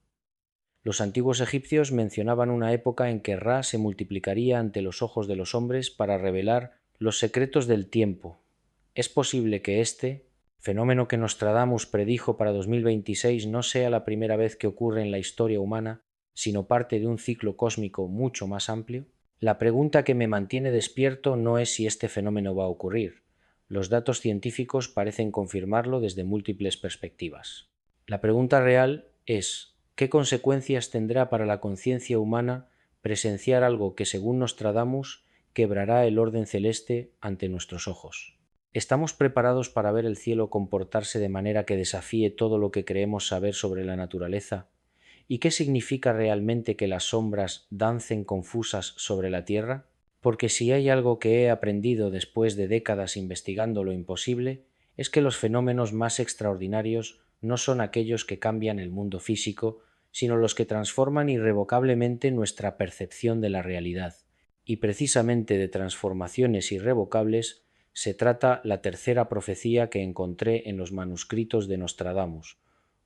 Los antiguos egipcios mencionaban una época en que Ra se multiplicaría ante los ojos de los hombres para revelar los secretos del tiempo. Es posible que este fenómeno que Nostradamus predijo para 2026 no sea la primera vez que ocurre en la historia humana, sino parte de un ciclo cósmico mucho más amplio. La pregunta que me mantiene despierto no es si este fenómeno va a ocurrir. Los datos científicos parecen confirmarlo desde múltiples perspectivas. La pregunta real es: ¿qué consecuencias tendrá para la conciencia humana presenciar algo que, según Nostradamus, quebrará el orden celeste ante nuestros ojos? ¿Estamos preparados para ver el cielo comportarse de manera que desafíe todo lo que creemos saber sobre la naturaleza? ¿Y qué significa realmente que las sombras dancen confusas sobre la tierra? Porque si hay algo que he aprendido después de décadas investigando lo imposible, es que los fenómenos más extraordinarios no son aquellos que cambian el mundo físico, sino los que transforman irrevocablemente nuestra percepción de la realidad. Y precisamente de transformaciones irrevocables se trata la tercera profecía que encontré en los manuscritos de Nostradamus,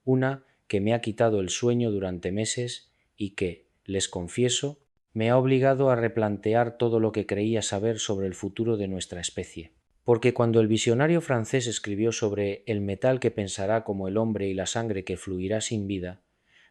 una que me ha quitado el sueño durante meses y que, les confieso, me ha obligado a replantear todo lo que creía saber sobre el futuro de nuestra especie. Porque cuando el visionario francés escribió sobre el metal que pensará como el hombre y la sangre que fluirá sin vida,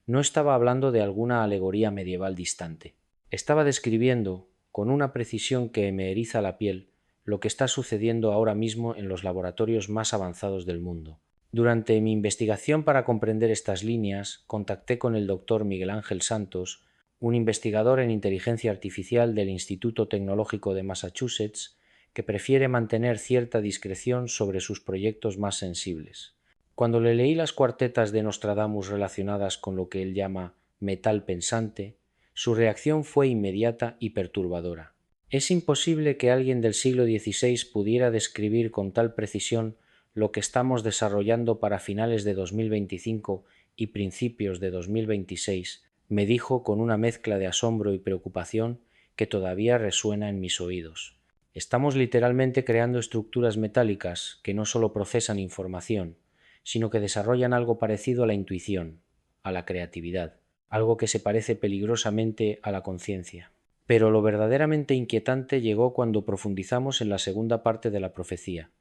no estaba hablando de alguna alegoría medieval distante. Estaba describiendo, con una precisión que me eriza la piel, lo que está sucediendo ahora mismo en los laboratorios más avanzados del mundo. Durante mi investigación para comprender estas líneas, contacté con el doctor Miguel Ángel Santos, un investigador en inteligencia artificial del Instituto Tecnológico de Massachusetts, que prefiere mantener cierta discreción sobre sus proyectos más sensibles. Cuando le leí las cuartetas de Nostradamus relacionadas con lo que él llama metal pensante, su reacción fue inmediata y perturbadora. Es imposible que alguien del siglo XVI pudiera describir con tal precisión lo que estamos desarrollando para finales de 2025 y principios de 2026, me dijo con una mezcla de asombro y preocupación que todavía resuena en mis oídos. Estamos literalmente creando estructuras metálicas que no solo procesan información, sino que desarrollan algo parecido a la intuición, a la creatividad, algo que se parece peligrosamente a la conciencia. Pero lo verdaderamente inquietante llegó cuando profundizamos en la segunda parte de la profecía,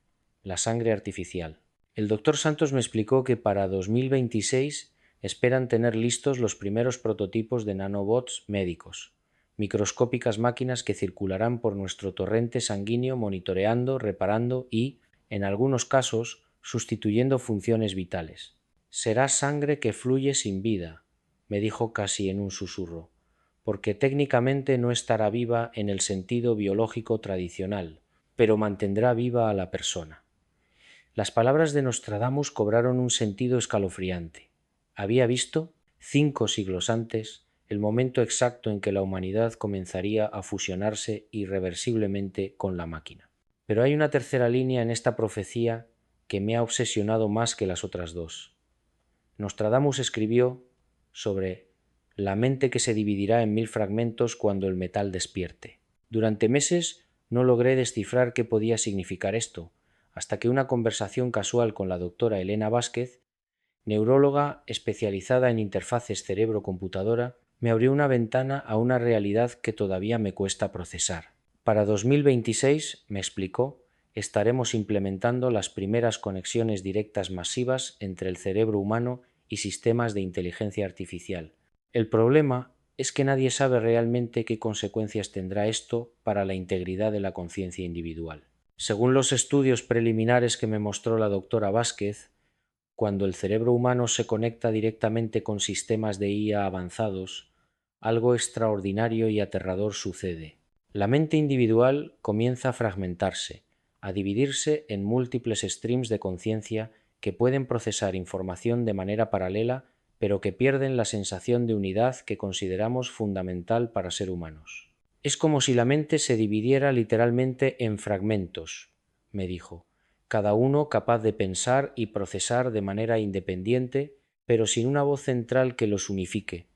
la sangre artificial. El doctor Santos me explicó que para 2026 esperan tener listos los primeros prototipos de nanobots médicos, microscópicas máquinas que circularán por nuestro torrente sanguíneo monitoreando, reparando y, en algunos casos, sustituyendo funciones vitales. Será sangre que fluye sin vida, me dijo casi en un susurro, porque técnicamente no estará viva en el sentido biológico tradicional, pero mantendrá viva a la persona. Las palabras de Nostradamus cobraron un sentido escalofriante. Había visto, 5 siglos antes, el momento exacto en que la humanidad comenzaría a fusionarse irreversiblemente con la máquina. Pero hay una tercera línea en esta profecía que me ha obsesionado más que las otras dos. Nostradamus escribió sobre la mente que se dividirá en 1000 fragmentos cuando el metal despierte. Durante meses no logré descifrar qué podía significar esto, hasta que una conversación casual con la doctora Elena Vázquez, neuróloga especializada en interfaces cerebro-computadora, me abrió una ventana a una realidad que todavía me cuesta procesar. Para 2026, me explicó, estaremos implementando las primeras conexiones directas masivas entre el cerebro humano y sistemas de inteligencia artificial. El problema es que nadie sabe realmente qué consecuencias tendrá esto para la integridad de la conciencia individual. Según los estudios preliminares que me mostró la doctora Vázquez, cuando el cerebro humano se conecta directamente con sistemas de IA avanzados, algo extraordinario y aterrador sucede. La mente individual comienza a fragmentarse, a dividirse en múltiples streams de conciencia que pueden procesar información de manera paralela, pero que pierden la sensación de unidad que consideramos fundamental para ser humanos. Es como si la mente se dividiera literalmente en fragmentos, me dijo, cada uno capaz de pensar y procesar de manera independiente, pero sin una voz central que los unifique.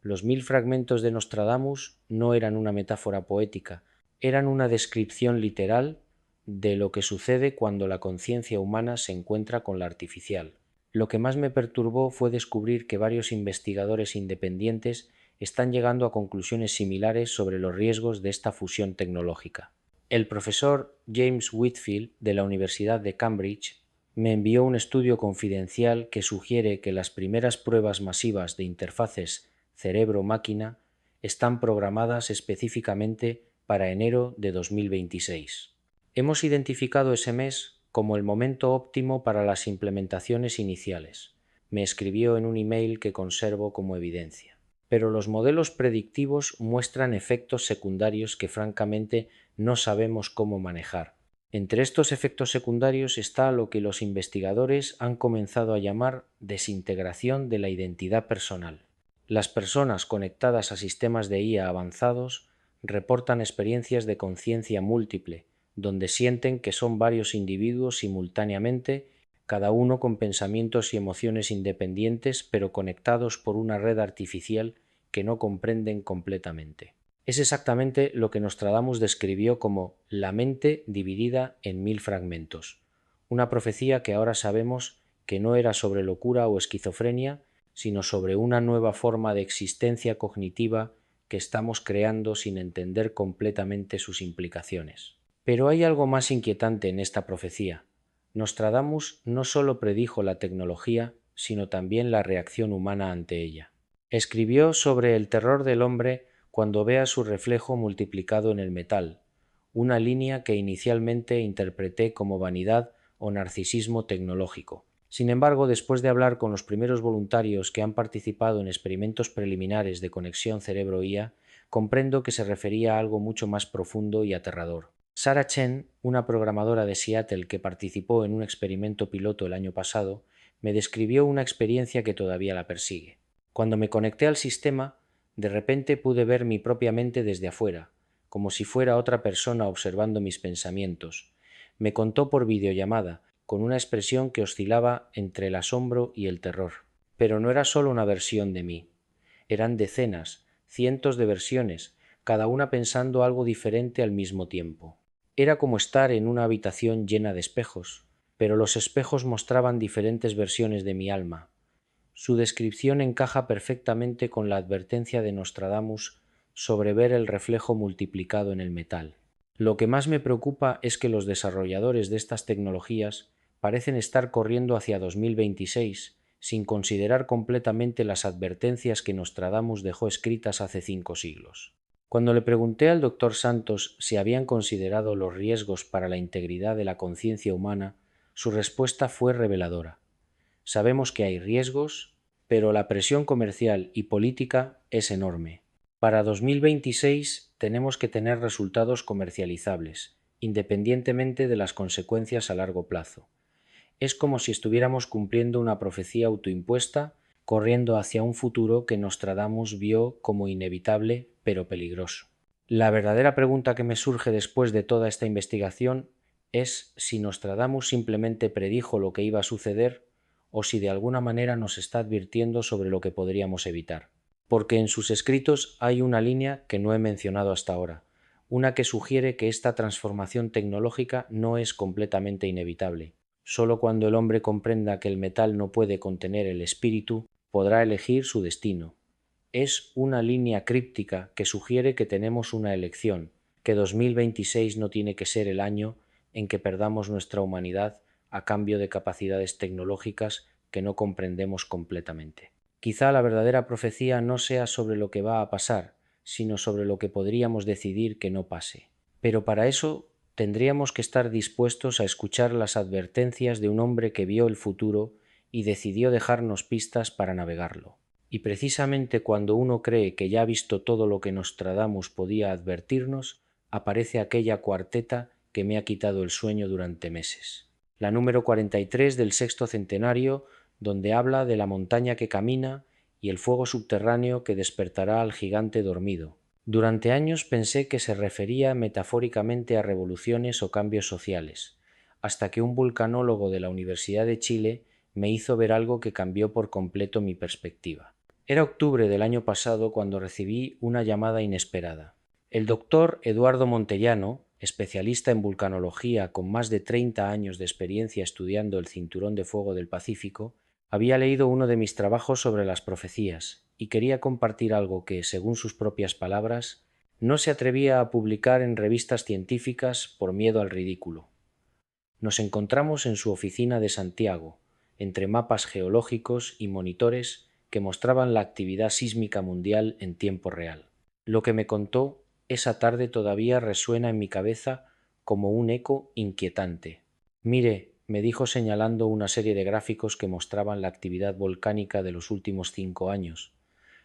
Los 1000 fragmentos de Nostradamus no eran una metáfora poética, eran una descripción literal de lo que sucede cuando la conciencia humana se encuentra con la artificial. Lo que más me perturbó fue descubrir que varios investigadores independientes están llegando a conclusiones similares sobre los riesgos de esta fusión tecnológica. El profesor James Whitfield de la Universidad de Cambridge me envió un estudio confidencial que sugiere que las primeras pruebas masivas de interfaces cerebro-máquina están programadas específicamente para enero de 2026. Hemos identificado ese mes como el momento óptimo para las implementaciones iniciales, me escribió en un email que conservo como evidencia. Pero los modelos predictivos muestran efectos secundarios que francamente no sabemos cómo manejar. Entre estos efectos secundarios está lo que los investigadores han comenzado a llamar desintegración de la identidad personal. Las personas conectadas a sistemas de IA avanzados reportan experiencias de conciencia múltiple, donde sienten que son varios individuos simultáneamente, cada uno con pensamientos y emociones independientes pero conectados por una red artificial que no comprenden completamente. Es exactamente lo que Nostradamus describió como la mente dividida en 1000 fragmentos, una profecía que ahora sabemos que no era sobre locura o esquizofrenia, sino sobre una nueva forma de existencia cognitiva que estamos creando sin entender completamente sus implicaciones. Pero hay algo más inquietante en esta profecía. Nostradamus no solo predijo la tecnología, sino también la reacción humana ante ella. Escribió sobre el terror del hombre cuando vea su reflejo multiplicado en el metal, una línea que inicialmente interpreté como vanidad o narcisismo tecnológico. Sin embargo, después de hablar con los primeros voluntarios que han participado en experimentos preliminares de conexión cerebro-IA, comprendo que se refería a algo mucho más profundo y aterrador. Sarah Chen, una programadora de Seattle que participó en un experimento piloto el año pasado, me describió una experiencia que todavía la persigue. Cuando me conecté al sistema, de repente pude ver mi propia mente desde afuera, como si fuera otra persona observando mis pensamientos. Me contó por videollamada, con una expresión que oscilaba entre el asombro y el terror. Pero no era solo una versión de mí. Eran decenas, cientos de versiones, cada una pensando algo diferente al mismo tiempo. Era como estar en una habitación llena de espejos, pero los espejos mostraban diferentes versiones de mi alma. Su descripción encaja perfectamente con la advertencia de Nostradamus sobre ver el reflejo multiplicado en el metal. Lo que más me preocupa es que los desarrolladores de estas tecnologías parecen estar corriendo hacia 2026 sin considerar completamente las advertencias que Nostradamus dejó escritas hace 5 siglos. Cuando le pregunté al doctor Santos si habían considerado los riesgos para la integridad de la conciencia humana, su respuesta fue reveladora. Sabemos que hay riesgos, pero la presión comercial y política es enorme. Para 2026 tenemos que tener resultados comercializables, independientemente de las consecuencias a largo plazo. Es como si estuviéramos cumpliendo una profecía autoimpuesta, corriendo hacia un futuro que Nostradamus vio como inevitable pero peligroso. La verdadera pregunta que me surge después de toda esta investigación es si Nostradamus simplemente predijo lo que iba a suceder o si de alguna manera nos está advirtiendo sobre lo que podríamos evitar. Porque en sus escritos hay una línea que no he mencionado hasta ahora, una que sugiere que esta transformación tecnológica no es completamente inevitable. Solo cuando el hombre comprenda que el metal no puede contener el espíritu, podrá elegir su destino. Es una línea críptica que sugiere que tenemos una elección, que 2026 no tiene que ser el año en que perdamos nuestra humanidad a cambio de capacidades tecnológicas que no comprendemos completamente. Quizá la verdadera profecía no sea sobre lo que va a pasar, sino sobre lo que podríamos decidir que no pase. Pero para eso tendríamos que estar dispuestos a escuchar las advertencias de un hombre que vio el futuro y decidió dejarnos pistas para navegarlo. Y precisamente cuando uno cree que ya ha visto todo lo que Nostradamus podía advertirnos, aparece aquella cuarteta que me ha quitado el sueño durante meses. La número 43 del sexto centenario, donde habla de la montaña que camina y el fuego subterráneo que despertará al gigante dormido. Durante años pensé que se refería metafóricamente a revoluciones o cambios sociales, hasta que un vulcanólogo de la Universidad de Chile me hizo ver algo que cambió por completo mi perspectiva. Era octubre del año pasado cuando recibí una llamada inesperada. El doctor Eduardo Montellano, especialista en vulcanología con más de 30 años de experiencia estudiando el cinturón de fuego del Pacífico, había leído uno de mis trabajos sobre las profecías y quería compartir algo que, según sus propias palabras, no se atrevía a publicar en revistas científicas por miedo al ridículo. Nos encontramos en su oficina de Santiago, entre mapas geológicos y monitores que mostraban la actividad sísmica mundial en tiempo real. Lo que me contó esa tarde todavía resuena en mi cabeza como un eco inquietante. Mire, me dijo señalando una serie de gráficos que mostraban la actividad volcánica de los últimos 5 años.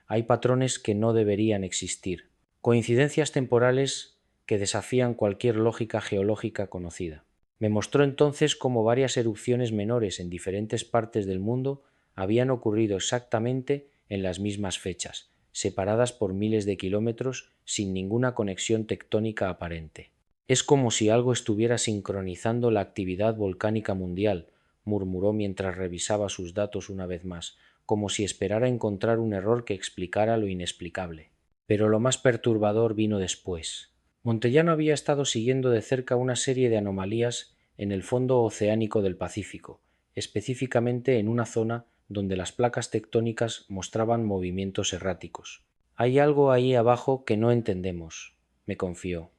Hay patrones que no deberían existir, coincidencias temporales que desafían cualquier lógica geológica conocida. Me mostró entonces cómo varias erupciones menores en diferentes partes del mundo habían ocurrido exactamente en las mismas fechas, separadas por miles de kilómetros sin ninguna conexión tectónica aparente. Es como si algo estuviera sincronizando la actividad volcánica mundial, murmuró mientras revisaba sus datos una vez más, como si esperara encontrar un error que explicara lo inexplicable. Pero lo más perturbador vino después. Montellano había estado siguiendo de cerca una serie de anomalías en el fondo oceánico del Pacífico, específicamente en una zona donde las placas tectónicas mostraban movimientos erráticos. Hay algo ahí abajo que no entendemos, me confió.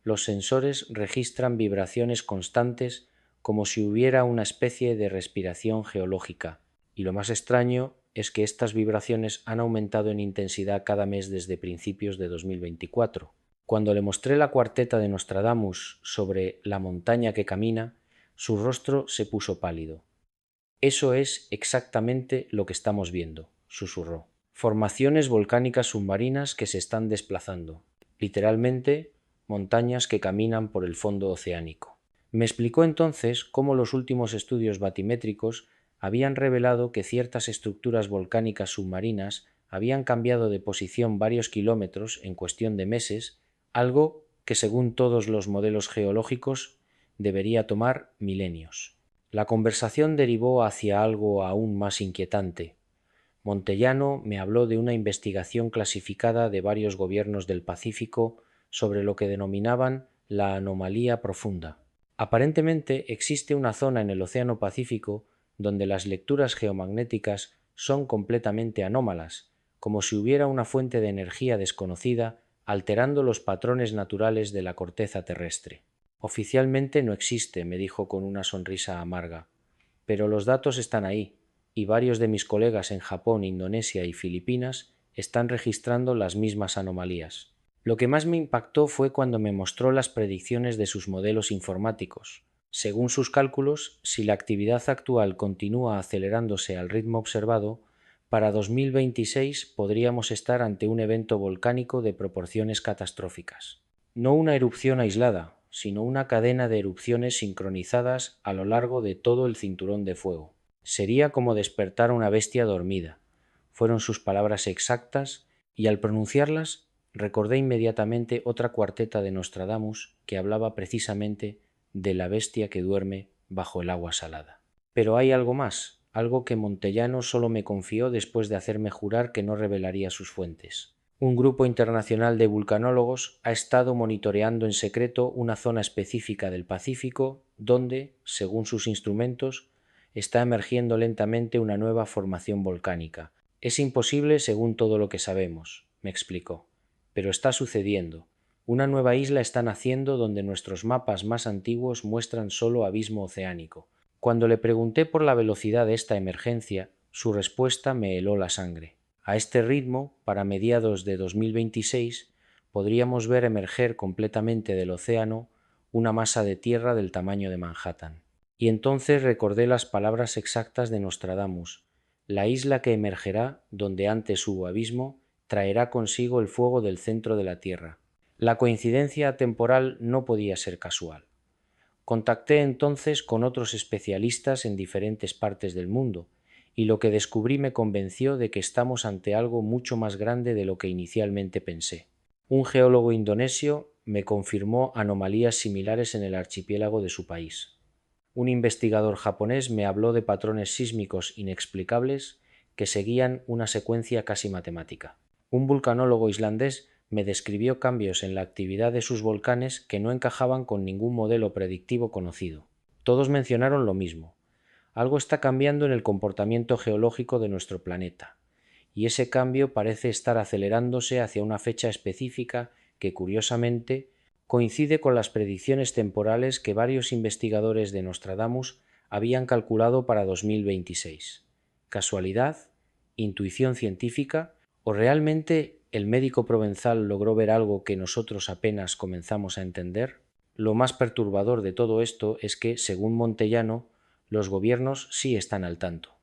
Los sensores registran vibraciones constantes como si hubiera una especie de respiración geológica, y lo más extraño es que estas vibraciones han aumentado en intensidad cada mes desde principios de 2024. Cuando le mostré la cuarteta de Nostradamus sobre la montaña que camina, su rostro se puso pálido. Eso es exactamente lo que estamos viendo, susurró. Formaciones volcánicas submarinas que se están desplazando. Literalmente, montañas que caminan por el fondo oceánico. Me explicó entonces cómo los últimos estudios batimétricos habían revelado que ciertas estructuras volcánicas submarinas habían cambiado de posición varios kilómetros en cuestión de meses, algo que según todos los modelos geológicos debería tomar milenios. La conversación derivó hacia algo aún más inquietante. Montellano me habló de una investigación clasificada de varios gobiernos del Pacífico sobre lo que denominaban la anomalía profunda. Aparentemente existe una zona en el Océano Pacífico donde las lecturas geomagnéticas son completamente anómalas, como si hubiera una fuente de energía desconocida alterando los patrones naturales de la corteza terrestre. Oficialmente no existe, me dijo con una sonrisa amarga, pero los datos están ahí, y varios de mis colegas en Japón, Indonesia y Filipinas están registrando las mismas anomalías. Lo que más me impactó fue cuando me mostró las predicciones de sus modelos informáticos. Según sus cálculos, si la actividad actual continúa acelerándose al ritmo observado, para 2026 podríamos estar ante un evento volcánico de proporciones catastróficas. No una erupción aislada, sino una cadena de erupciones sincronizadas a lo largo de todo el cinturón de fuego. Sería como despertar a una bestia dormida. Fueron sus palabras exactas, y al pronunciarlas recordé inmediatamente otra cuarteta de Nostradamus que hablaba precisamente de la bestia que duerme bajo el agua salada. Pero hay algo más, algo que Montellano solo me confió después de hacerme jurar que no revelaría sus fuentes. Un grupo internacional de vulcanólogos ha estado monitoreando en secreto una zona específica del Pacífico donde, según sus instrumentos, está emergiendo lentamente una nueva formación volcánica. Es imposible según todo lo que sabemos, me explicó, pero está sucediendo. Una nueva isla está naciendo donde nuestros mapas más antiguos muestran solo abismo oceánico. Cuando le pregunté por la velocidad de esta emergencia, su respuesta me heló la sangre. A este ritmo, para mediados de 2026, podríamos ver emerger completamente del océano una masa de tierra del tamaño de Manhattan. Y entonces recordé las palabras exactas de Nostradamus: la isla que emergerá donde antes hubo abismo traerá consigo el fuego del centro de la Tierra. La coincidencia temporal no podía ser casual. Contacté entonces con otros especialistas en diferentes partes del mundo, y lo que descubrí me convenció de que estamos ante algo mucho más grande de lo que inicialmente pensé. Un geólogo indonesio me confirmó anomalías similares en el archipiélago de su país. Un investigador japonés me habló de patrones sísmicos inexplicables que seguían una secuencia casi matemática. Un vulcanólogo islandés me describió cambios en la actividad de sus volcanes que no encajaban con ningún modelo predictivo conocido. Todos mencionaron lo mismo: algo está cambiando en el comportamiento geológico de nuestro planeta, y ese cambio parece estar acelerándose hacia una fecha específica que, curiosamente, coincide con las predicciones temporales que varios investigadores de Nostradamus habían calculado para 2026. ¿Casualidad? ¿Intuición científica? ¿O realmente el médico provenzal logró ver algo que nosotros apenas comenzamos a entender? Lo más perturbador de todo esto es que, según Montellano, los gobiernos sí están al tanto.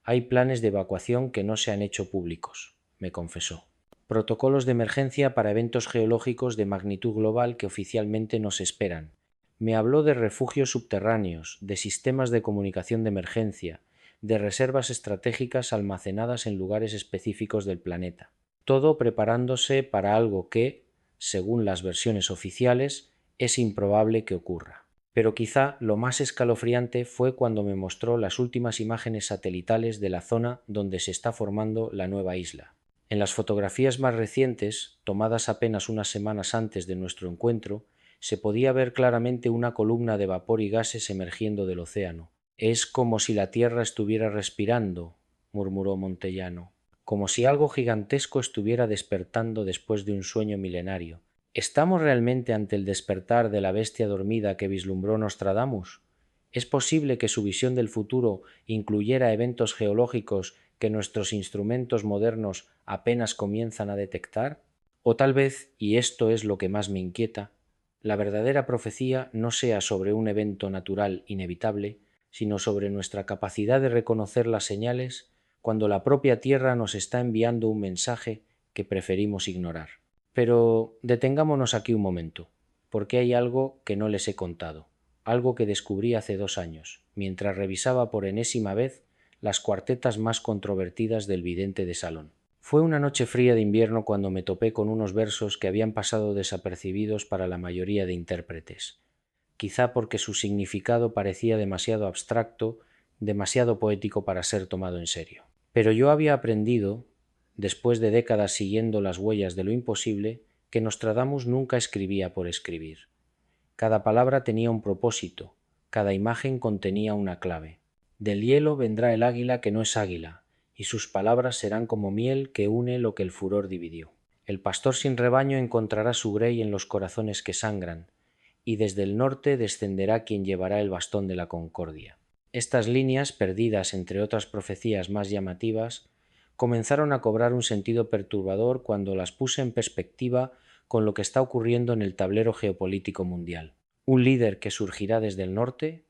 Hay planes de evacuación que no se han hecho públicos, me confesó. Protocolos de emergencia para eventos geológicos de magnitud global que oficialmente no se esperan. Me habló de refugios subterráneos, de sistemas de comunicación de emergencia, de reservas estratégicas almacenadas en lugares específicos del planeta. Todo preparándose para algo que, según las versiones oficiales, es improbable que ocurra. Pero quizá lo más escalofriante fue cuando me mostró las últimas imágenes satelitales de la zona donde se está formando la nueva isla. En las fotografías más recientes, tomadas apenas unas semanas antes de nuestro encuentro, se podía ver claramente una columna de vapor y gases emergiendo del océano. Es como si la Tierra estuviera respirando, murmuró Montellano, como si algo gigantesco estuviera despertando después de un sueño milenario. ¿Estamos realmente ante el despertar de la bestia dormida que vislumbró Nostradamus? ¿Es posible que su visión del futuro incluyera eventos geológicos que nuestros instrumentos modernos apenas comienzan a detectar? O tal vez, y esto es lo que más me inquieta, la verdadera profecía no sea sobre un evento natural inevitable, sino sobre nuestra capacidad de reconocer las señales cuando la propia Tierra nos está enviando un mensaje que preferimos ignorar. Pero detengámonos aquí un momento, porque hay algo que no les he contado, algo que descubrí hace 2 años, mientras revisaba por enésima vez las cuartetas más controvertidas del vidente de salón. Fue una noche fría de invierno cuando me topé con unos versos que habían pasado desapercibidos para la mayoría de intérpretes, quizá porque su significado parecía demasiado abstracto, demasiado poético para ser tomado en serio. Pero yo había aprendido, después de décadas siguiendo las huellas de lo imposible, que Nostradamus nunca escribía por escribir. Cada palabra tenía un propósito, cada imagen contenía una clave. Del hielo vendrá el águila que no es águila, y sus palabras serán como miel que une lo que el furor dividió. El pastor sin rebaño encontrará su grey en los corazones que sangran, y desde el norte descenderá quien llevará el bastón de la concordia. Estas líneas, perdidas entre otras profecías más llamativas, comenzaron a cobrar un sentido perturbador cuando las puse en perspectiva con lo que está ocurriendo en el tablero geopolítico mundial. Un líder que surgirá desde el norte,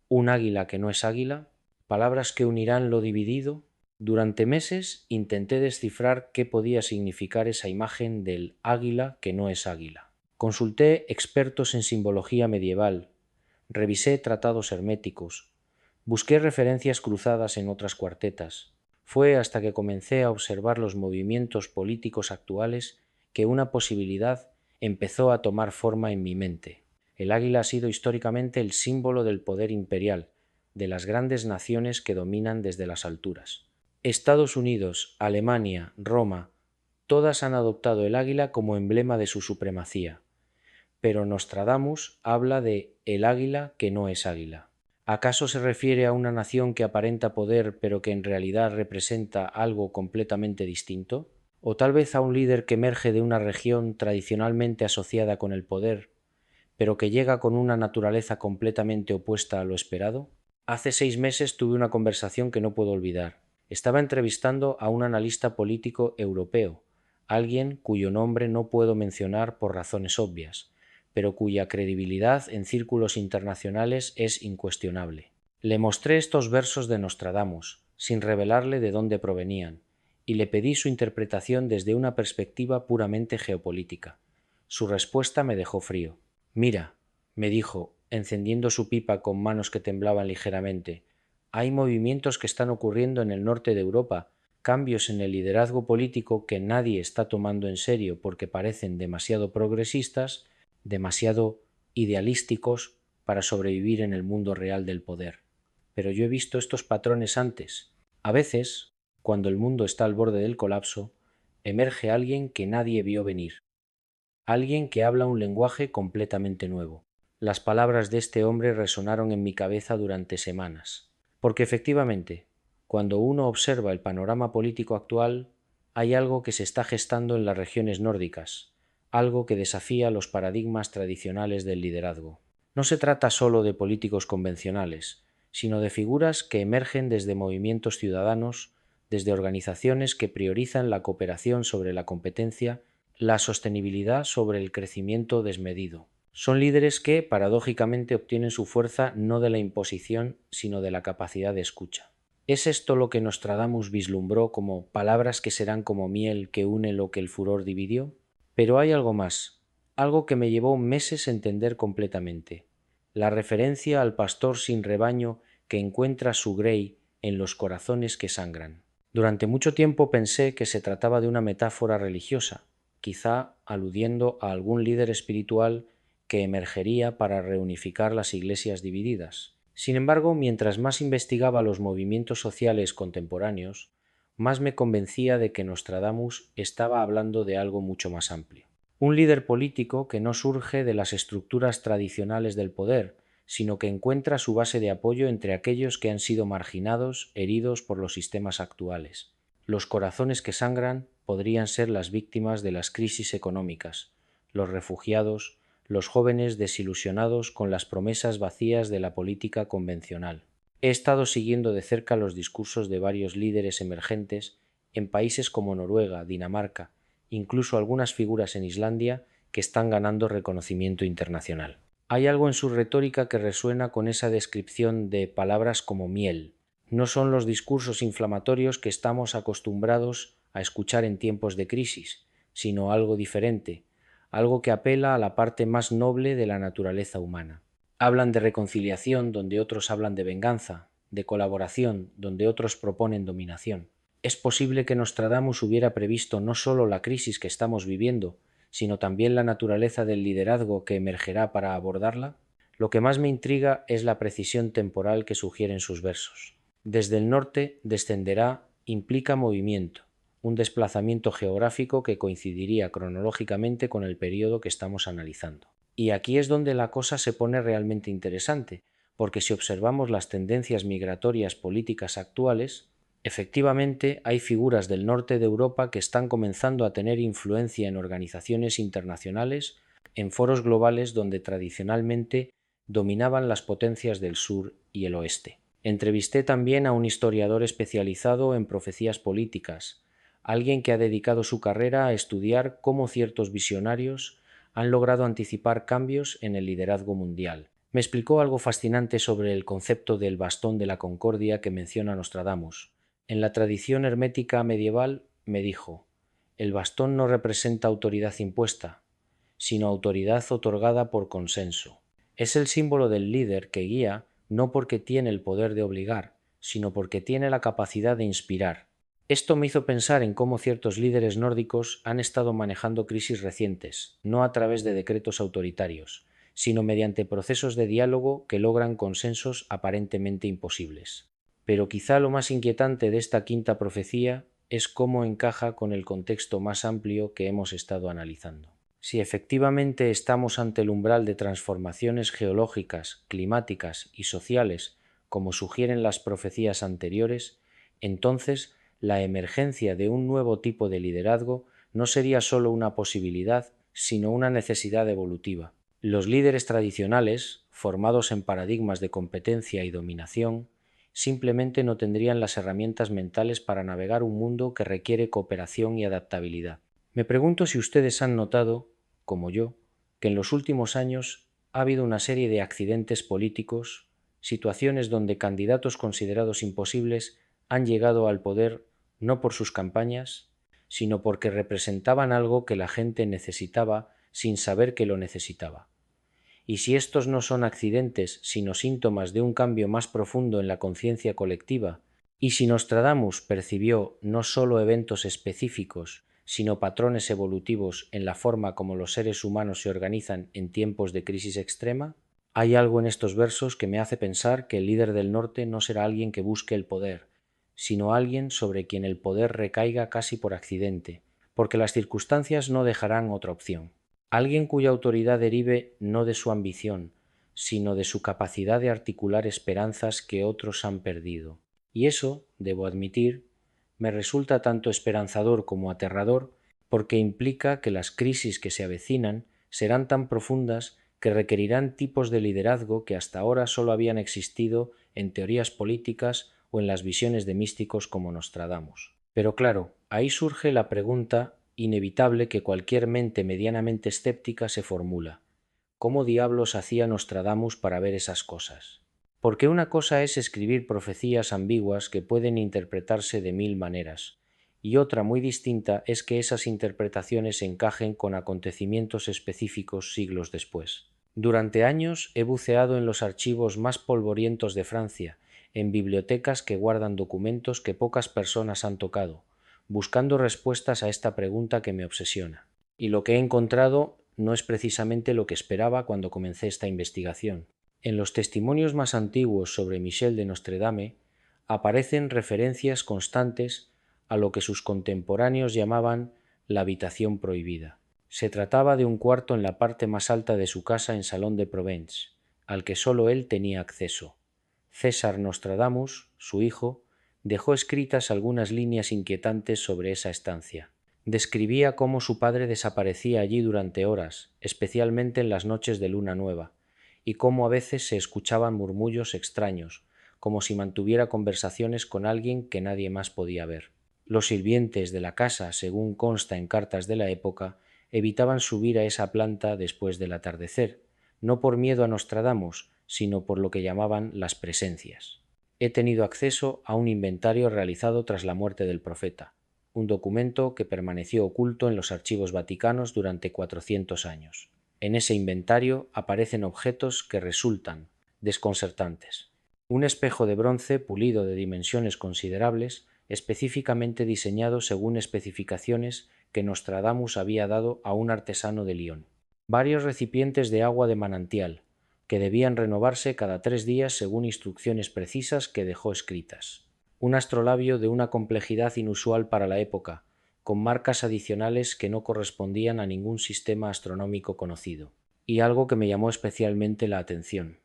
un águila que no es águila, palabras que unirán lo dividido. Durante meses intenté descifrar qué podía significar esa imagen del águila que no es águila. Consulté expertos en simbología medieval, revisé tratados herméticos, busqué referencias cruzadas en otras cuartetas. Fue hasta que comencé a observar los movimientos políticos actuales que una posibilidad empezó a tomar forma en mi mente. El águila ha sido históricamente el símbolo del poder imperial, de las grandes naciones que dominan desde las alturas. Estados Unidos, Alemania, Roma, todas han adoptado el águila como emblema de su supremacía. Pero Nostradamus habla de el águila que no es águila. ¿Acaso se refiere a una nación que aparenta poder pero que en realidad representa algo completamente distinto? ¿O tal vez a un líder que emerge de una región tradicionalmente asociada con el poder, pero que llega con una naturaleza completamente opuesta a lo esperado? Hace 6 meses tuve una conversación que no puedo olvidar. Estaba entrevistando a un analista político europeo, alguien cuyo nombre no puedo mencionar por razones obvias, pero cuya credibilidad en círculos internacionales es incuestionable. Le mostré estos versos de Nostradamus, sin revelarle de dónde provenían, y le pedí su interpretación desde una perspectiva puramente geopolítica. Su respuesta me dejó frío. Mira, me dijo, encendiendo su pipa con manos que temblaban ligeramente, hay movimientos que están ocurriendo en el norte de Europa, cambios en el liderazgo político que nadie está tomando en serio porque parecen demasiado progresistas, demasiado idealísticos para sobrevivir en el mundo real del poder. Pero yo he visto estos patrones antes. A veces, cuando el mundo está al borde del colapso, emerge alguien que nadie vio venir. Alguien que habla un lenguaje completamente nuevo. Las palabras de este hombre resonaron en mi cabeza durante semanas. Porque efectivamente, cuando uno observa el panorama político actual, hay algo que se está gestando en las regiones nórdicas, algo que desafía los paradigmas tradicionales del liderazgo. No se trata solo de políticos convencionales, sino de figuras que emergen desde movimientos ciudadanos, desde organizaciones que priorizan la cooperación sobre la competencia, la sostenibilidad sobre el crecimiento desmedido. Son líderes que, paradójicamente, obtienen su fuerza no de la imposición, sino de la capacidad de escucha. ¿Es esto lo que Nostradamus vislumbró como palabras que serán como miel que une lo que el furor dividió? Pero hay algo más, algo que me llevó meses entender completamente. La referencia al pastor sin rebaño que encuentra su grey en los corazones que sangran. Durante mucho tiempo pensé que se trataba de una metáfora religiosa, quizá aludiendo a algún líder espiritual que emergería para reunificar las iglesias divididas. Sin embargo, mientras más investigaba los movimientos sociales contemporáneos, más me convencía de que Nostradamus estaba hablando de algo mucho más amplio. Un líder político que no surge de las estructuras tradicionales del poder, sino que encuentra su base de apoyo entre aquellos que han sido marginados, heridos por los sistemas actuales. Los corazones que sangran podrían ser las víctimas de las crisis económicas, los refugiados, los jóvenes desilusionados con las promesas vacías de la política convencional. He estado siguiendo de cerca los discursos de varios líderes emergentes en países como Noruega, Dinamarca, incluso algunas figuras en Islandia que están ganando reconocimiento internacional. Hay algo en su retórica que resuena con esa descripción de palabras como miel. No son los discursos inflamatorios que estamos acostumbrados a escuchar en tiempos de crisis, sino algo diferente, algo que apela a la parte más noble de la naturaleza humana. Hablan de reconciliación donde otros hablan de venganza, de colaboración donde otros proponen dominación. Es posible que Nostradamus hubiera previsto no solo la crisis que estamos viviendo, sino también la naturaleza del liderazgo que emergerá para abordarla. Lo que más me intriga es la precisión temporal que sugieren sus versos. Desde el norte descenderá implica movimiento, un desplazamiento geográfico que coincidiría cronológicamente con el periodo que estamos analizando. Y aquí es donde la cosa se pone realmente interesante, porque si observamos las tendencias migratorias políticas actuales, Efectivamente, hay figuras del norte de Europa que están comenzando a tener influencia en organizaciones internacionales, en foros globales donde tradicionalmente dominaban las potencias del sur y el oeste. Entrevisté también a un historiador especializado en profecías políticas, alguien que ha dedicado su carrera a estudiar cómo ciertos visionarios han logrado anticipar cambios en el liderazgo mundial. Me explicó algo fascinante sobre el concepto del bastón de la concordia que menciona Nostradamus. En la tradición hermética medieval, me dijo, el bastón no representa autoridad impuesta, sino autoridad otorgada por consenso. Es el símbolo del líder que guía no porque tiene el poder de obligar, sino porque tiene la capacidad de inspirar. Esto me hizo pensar en cómo ciertos líderes nórdicos han estado manejando crisis recientes, no a través de decretos autoritarios, sino mediante procesos de diálogo que logran consensos aparentemente imposibles. Pero quizá lo más inquietante de esta quinta profecía es cómo encaja con el contexto más amplio que hemos estado analizando. Si efectivamente estamos ante el umbral de transformaciones geológicas, climáticas y sociales, como sugieren las profecías anteriores, entonces la emergencia de un nuevo tipo de liderazgo no sería solo una posibilidad, sino una necesidad evolutiva. Los líderes tradicionales, formados en paradigmas de competencia y dominación, simplemente no tendrían las herramientas mentales para navegar un mundo que requiere cooperación y adaptabilidad. Me pregunto si ustedes han notado, como yo, que en los últimos años ha habido una serie de accidentes políticos, situaciones donde candidatos considerados imposibles han llegado al poder no por sus campañas, sino porque representaban algo que la gente necesitaba sin saber que lo necesitaba. Y si estos no son accidentes, sino síntomas de un cambio más profundo en la conciencia colectiva, y si Nostradamus percibió no solo eventos específicos, sino patrones evolutivos en la forma como los seres humanos se organizan en tiempos de crisis extrema, hay algo en estos versos que me hace pensar que el líder del norte no será alguien que busque el poder, sino alguien sobre quien el poder recaiga casi por accidente, porque las circunstancias no dejarán otra opción. Alguien cuya autoridad derive no de su ambición, sino de su capacidad de articular esperanzas que otros han perdido. Y eso, debo admitir, me resulta tanto esperanzador como aterrador, porque implica que las crisis que se avecinan serán tan profundas que requerirán tipos de liderazgo que hasta ahora solo habían existido en teorías políticas o en las visiones de místicos como Nostradamus. Pero claro, ahí surge la pregunta inevitable que cualquier mente medianamente escéptica se formula. ¿Cómo diablos hacía Nostradamus para ver esas cosas? Porque una cosa es escribir profecías ambiguas que pueden interpretarse de mil maneras, y otra muy distinta es que esas interpretaciones encajen con acontecimientos específicos siglos después. Durante años he buceado en los archivos más polvorientos de Francia, en bibliotecas que guardan documentos que pocas personas han tocado, buscando respuestas a esta pregunta que me obsesiona. Y lo que he encontrado no es precisamente lo que esperaba cuando comencé esta investigación. En los testimonios más antiguos sobre Michel de Nostredame aparecen referencias constantes a lo que sus contemporáneos llamaban la habitación prohibida. Se trataba de un cuarto en la parte más alta de su casa en Salón de Provence, al que solo él tenía acceso. César Nostradamus, su hijo, dejó escritas algunas líneas inquietantes sobre esa estancia. Describía cómo su padre desaparecía allí durante horas, especialmente en las noches de luna nueva, y cómo a veces se escuchaban murmullos extraños, como si mantuviera conversaciones con alguien que nadie más podía ver. Los sirvientes de la casa, según consta en cartas de la época, evitaban subir a esa planta después del atardecer, no por miedo a Nostradamus, sino por lo que llamaban las presencias. He tenido acceso a un inventario realizado tras la muerte del profeta, un documento que permaneció oculto en los archivos vaticanos durante 400 años. En ese inventario aparecen objetos que resultan desconcertantes. Un espejo de bronce pulido de dimensiones considerables, específicamente diseñado según especificaciones que Nostradamus había dado a un artesano de Lyon. Varios recipientes de agua de manantial, que debían renovarse cada 3 días según instrucciones precisas que dejó escritas. Un astrolabio de una complejidad inusual para la época, con marcas adicionales que no correspondían a ningún sistema astronómico conocido. Y algo que me llamó especialmente la atención: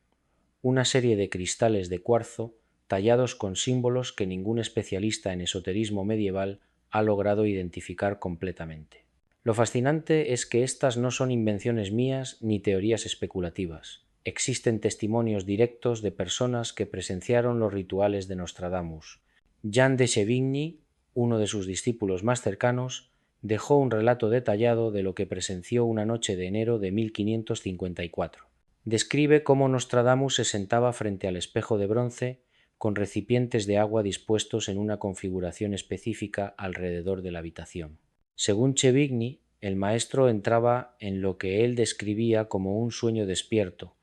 una serie de cristales de cuarzo tallados con símbolos que ningún especialista en esoterismo medieval ha logrado identificar completamente. Lo fascinante es que estas no son invenciones mías ni teorías especulativas. Existen testimonios directos de personas que presenciaron los rituales de Nostradamus. Jean de Chevigny, uno de sus discípulos más cercanos, dejó un relato detallado de lo que presenció una noche de enero de 1554. Describe cómo Nostradamus se sentaba frente al espejo de bronce con recipientes de agua dispuestos en una configuración específica alrededor de la habitación. Según Chevigny, el maestro entraba en lo que él describía como un sueño despierto,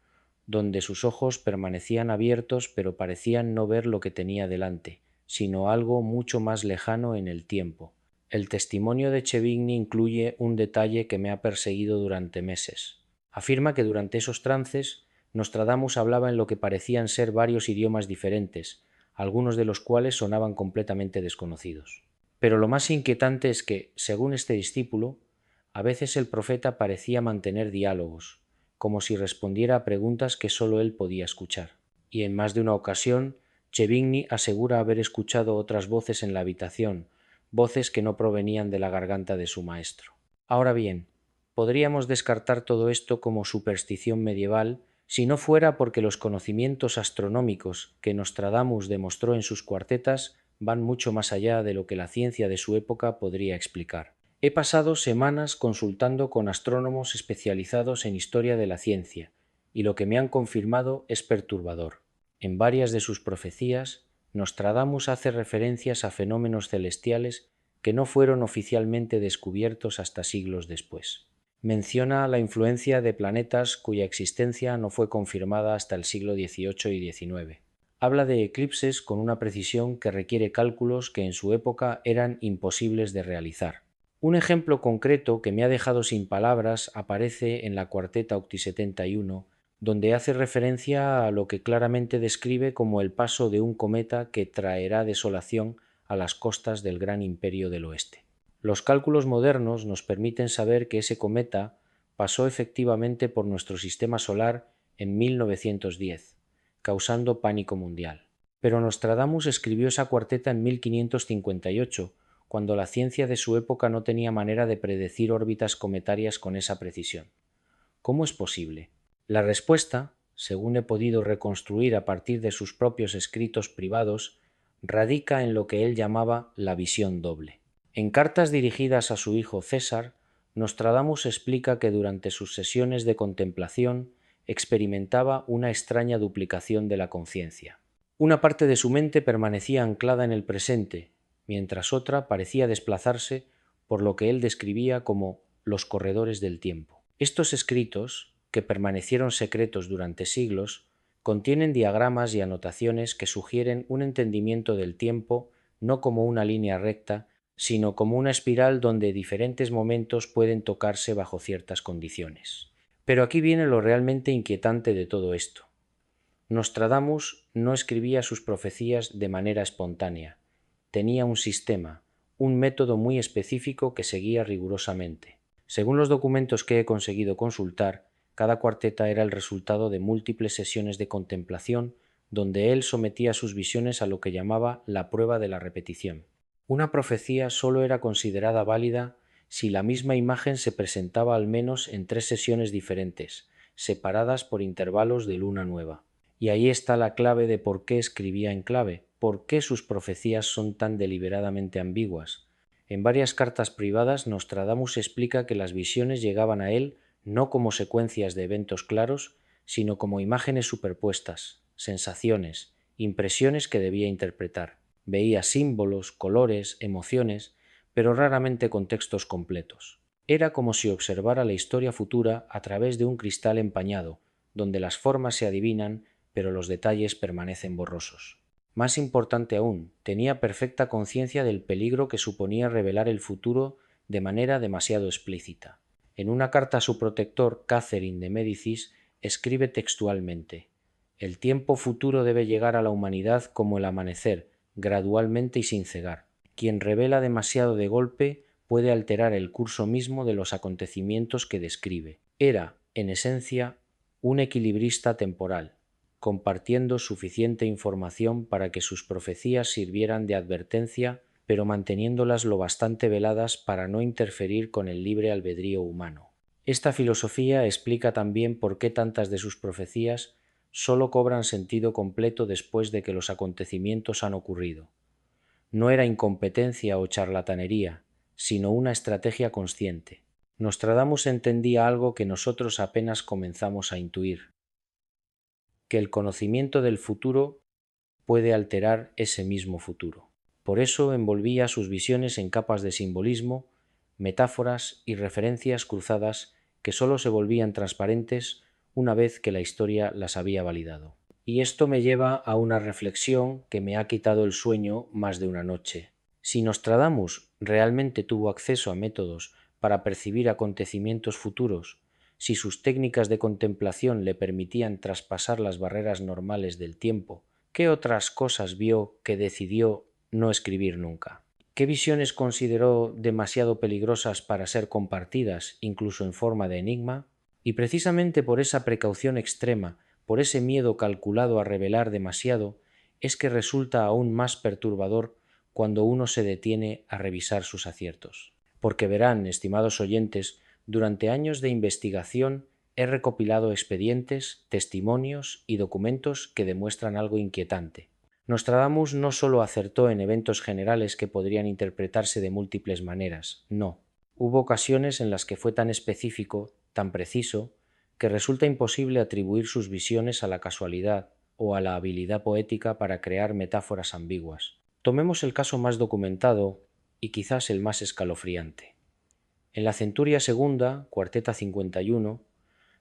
donde sus ojos permanecían abiertos pero parecían no ver lo que tenía delante, sino algo mucho más lejano en el tiempo. El testimonio de Chevigny incluye un detalle que me ha perseguido durante meses. Afirma que durante esos trances Nostradamus hablaba en lo que parecían ser varios idiomas diferentes, algunos de los cuales sonaban completamente desconocidos. Pero lo más inquietante es que, según este discípulo, a veces el profeta parecía mantener diálogos, como si respondiera a preguntas que sólo él podía escuchar. Y en más de una ocasión, Chevigny asegura haber escuchado otras voces en la habitación, voces que no provenían de la garganta de su maestro. Ahora bien, podríamos descartar todo esto como superstición medieval si no fuera porque los conocimientos astronómicos que Nostradamus demostró en sus cuartetas van mucho más allá de lo que la ciencia de su época podría explicar. He pasado semanas consultando con astrónomos especializados en historia de la ciencia, y lo que me han confirmado es perturbador. En varias de sus profecías, Nostradamus hace referencias a fenómenos celestiales que no fueron oficialmente descubiertos hasta siglos después. Menciona la influencia de planetas cuya existencia no fue confirmada hasta el siglo XVIII y XIX. Habla de eclipses con una precisión que requiere cálculos que en su época eran imposibles de realizar. Un ejemplo concreto que me ha dejado sin palabras aparece en la cuarteta Octi 71, donde hace referencia a lo que claramente describe como el paso de un cometa que traerá desolación a las costas del gran imperio del oeste. Los cálculos modernos nos permiten saber que ese cometa pasó efectivamente por nuestro sistema solar en 1910, causando pánico mundial. Pero Nostradamus escribió esa cuarteta en 1558, cuando la ciencia de su época no tenía manera de predecir órbitas cometarias con esa precisión. ¿Cómo es posible? La respuesta, según he podido reconstruir a partir de sus propios escritos privados, radica en lo que él llamaba la visión doble. En cartas dirigidas a su hijo César, Nostradamus explica que durante sus sesiones de contemplación experimentaba una extraña duplicación de la conciencia. Una parte de su mente permanecía anclada en el presente, mientras otra parecía desplazarse por lo que él describía como los corredores del tiempo. Estos escritos, que permanecieron secretos durante siglos, contienen diagramas y anotaciones que sugieren un entendimiento del tiempo no como una línea recta, sino como una espiral donde diferentes momentos pueden tocarse bajo ciertas condiciones. Pero aquí viene lo realmente inquietante de todo esto. Nostradamus no escribía sus profecías de manera espontánea. Tenía un sistema, un método muy específico que seguía rigurosamente. Según los documentos que he conseguido consultar, cada cuarteta era el resultado de múltiples sesiones de contemplación donde él sometía sus visiones a lo que llamaba la prueba de la repetición. Una profecía sólo era considerada válida si la misma imagen se presentaba al menos en 3 sesiones diferentes, separadas por intervalos de luna nueva. Y ahí está la clave de por qué escribía en clave, por qué sus profecías son tan deliberadamente ambiguas. En varias cartas privadas, Nostradamus explica que las visiones llegaban a él no como secuencias de eventos claros, sino como imágenes superpuestas, sensaciones, impresiones que debía interpretar. Veía símbolos, colores, emociones, pero raramente contextos completos. Era como si observara la historia futura a través de un cristal empañado, donde las formas se adivinan, pero los detalles permanecen borrosos. Más importante aún, tenía perfecta conciencia del peligro que suponía revelar el futuro de manera demasiado explícita. En una carta a su protector, Catherine de Médicis, escribe textualmente: «El tiempo futuro debe llegar a la humanidad como el amanecer, gradualmente y sin cegar. Quien revela demasiado de golpe puede alterar el curso mismo de los acontecimientos que describe. Era, en esencia, un equilibrista temporal. compartiendo suficiente información para que sus profecías sirvieran de advertencia, pero manteniéndolas lo bastante veladas para no interferir con el libre albedrío humano. Esta filosofía explica también por qué tantas de sus profecías sólo cobran sentido completo después de que los acontecimientos han ocurrido. No era incompetencia o charlatanería, sino una estrategia consciente. Nostradamus entendía algo que nosotros apenas comenzamos a intuir, que el conocimiento del futuro puede alterar ese mismo futuro. Por eso envolvía sus visiones en capas de simbolismo, metáforas y referencias cruzadas que sólo se volvían transparentes una vez que la historia las había validado. Y esto me lleva a una reflexión que me ha quitado el sueño más de una noche. Si Nostradamus realmente tuvo acceso a métodos para percibir acontecimientos futuros, si sus técnicas de contemplación le permitían traspasar las barreras normales del tiempo, ¿qué otras cosas vio que decidió no escribir nunca? ¿Qué visiones consideró demasiado peligrosas para ser compartidas, incluso en forma de enigma? Y precisamente por esa precaución extrema, por ese miedo calculado a revelar demasiado, es que resulta aún más perturbador cuando uno se detiene a revisar sus aciertos. Porque verán, estimados oyentes, durante años de investigación he recopilado expedientes, testimonios y documentos que demuestran algo inquietante. Nostradamus no solo acertó en eventos generales que podrían interpretarse de múltiples maneras, no. Hubo ocasiones en las que fue tan específico, tan preciso, que resulta imposible atribuir sus visiones a la casualidad o a la habilidad poética para crear metáforas ambiguas. Tomemos el caso más documentado y quizás el más escalofriante. En la Centuria Segunda, Cuarteta 51,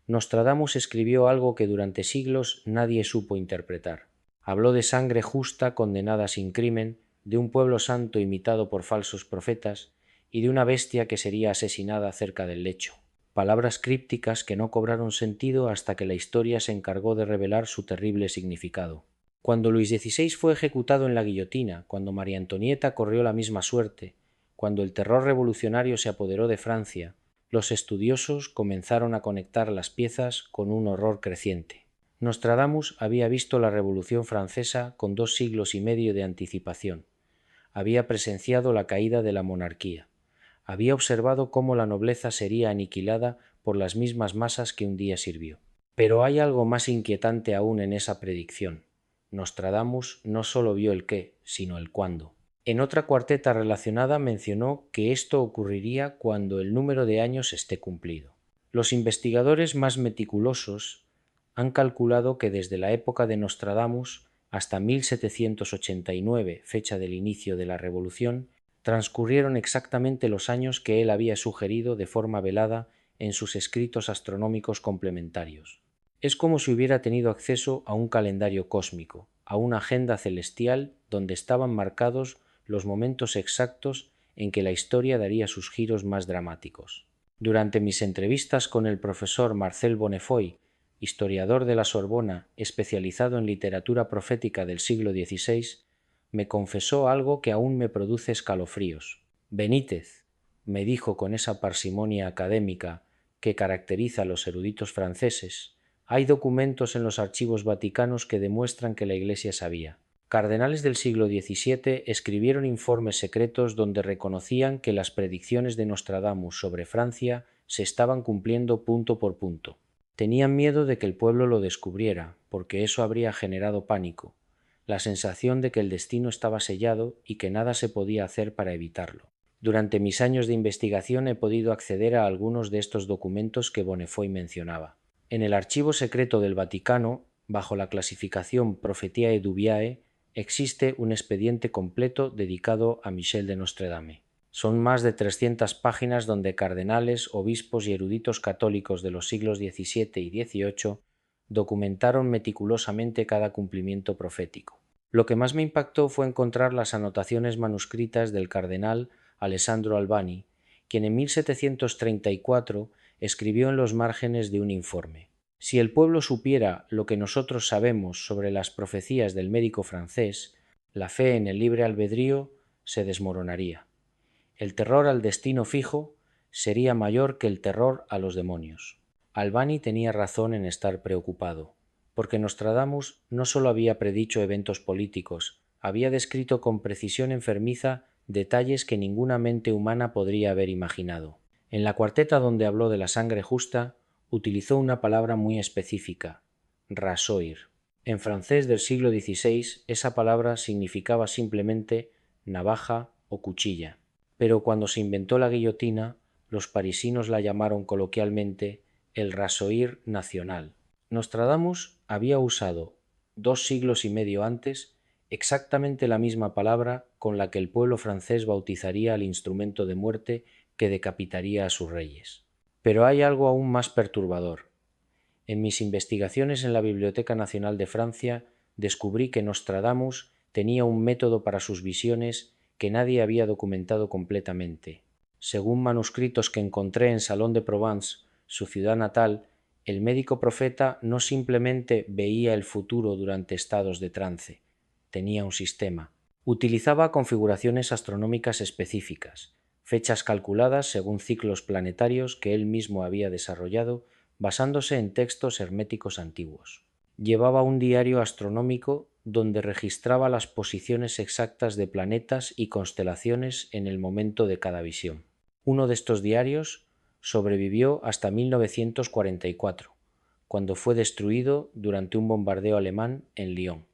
Nostradamus escribió algo que durante siglos nadie supo interpretar. Habló de sangre justa condenada sin crimen, de un pueblo santo imitado por falsos profetas y de una bestia que sería asesinada cerca del lecho. Palabras crípticas que no cobraron sentido hasta que la historia se encargó de revelar su terrible significado. Cuando Luis XVI fue ejecutado en la guillotina, cuando María Antonieta corrió la misma suerte, cuando el terror revolucionario se apoderó de Francia, los estudiosos comenzaron a conectar las piezas con un horror creciente. Nostradamus había visto la Revolución Francesa con 2 siglos y medio de anticipación. Había presenciado la caída de la monarquía. Había observado cómo la nobleza sería aniquilada por las mismas masas que un día sirvió. Pero hay algo más inquietante aún en esa predicción. Nostradamus no solo vio el qué, sino el cuándo. En otra cuarteta relacionada mencionó que esto ocurriría cuando el número de años esté cumplido. Los investigadores más meticulosos han calculado que desde la época de Nostradamus hasta 1789, fecha del inicio de la Revolución, transcurrieron exactamente los años que él había sugerido de forma velada en sus escritos astronómicos complementarios. Es como si hubiera tenido acceso a un calendario cósmico, a una agenda celestial donde estaban marcados los momentos exactos en que la historia daría sus giros más dramáticos. Durante mis entrevistas con el profesor Marcel Bonnefoy, historiador de la Sorbona especializado en literatura profética del siglo XVI, me confesó algo que aún me produce escalofríos. Benítez, me dijo con esa parsimonia académica que caracteriza a los eruditos franceses, hay documentos en los archivos vaticanos que demuestran que la Iglesia sabía. Cardenales del siglo XVII escribieron informes secretos donde reconocían que las predicciones de Nostradamus sobre Francia se estaban cumpliendo punto por punto. Tenían miedo de que el pueblo lo descubriera, porque eso habría generado pánico, la sensación de que el destino estaba sellado y que nada se podía hacer para evitarlo. Durante mis años de investigación he podido acceder a algunos de estos documentos que Bonnefoy mencionaba. En el archivo secreto del Vaticano, bajo la clasificación Prophetiae Dubiae, existe un expediente completo dedicado a Michel de Nostredame. Son más de 300 páginas donde cardenales, obispos y eruditos católicos de los siglos XVII y XVIII documentaron meticulosamente cada cumplimiento profético. Lo que más me impactó fue encontrar las anotaciones manuscritas del cardenal Alessandro Albani, quien en 1734 escribió en los márgenes de un informe: si el pueblo supiera lo que nosotros sabemos sobre las profecías del médico francés, la fe en el libre albedrío se desmoronaría. El terror al destino fijo sería mayor que el terror a los demonios. Albani tenía razón en estar preocupado. porque Nostradamus no solo había predicho eventos políticos, había descrito con precisión enfermiza detalles que ninguna mente humana podría haber imaginado. En la cuarteta donde habló de la sangre justa, utilizó una palabra muy específica, rasoir. En francés del siglo XVI, esa palabra significaba simplemente navaja o cuchilla. Pero cuando se inventó la guillotina, los parisinos la llamaron coloquialmente el rasoir nacional. Nostradamus había usado 2 siglos y medio antes exactamente la misma palabra con la que el pueblo francés bautizaría al instrumento de muerte que decapitaría a sus reyes. Pero hay algo aún más perturbador. En mis investigaciones en la Biblioteca Nacional de Francia descubrí que Nostradamus tenía un método para sus visiones que nadie había documentado completamente. Según manuscritos que encontré en Salon de Provence, su ciudad natal, el médico profeta no simplemente veía el futuro durante estados de trance, tenía un sistema. Utilizaba configuraciones astronómicas específicas, fechas calculadas según ciclos planetarios que él mismo había desarrollado basándose en textos herméticos antiguos. Llevaba un diario astronómico donde registraba las posiciones exactas de planetas y constelaciones en el momento de cada visión. Uno de estos diarios sobrevivió hasta 1944, cuando fue destruido durante un bombardeo alemán en Lyon.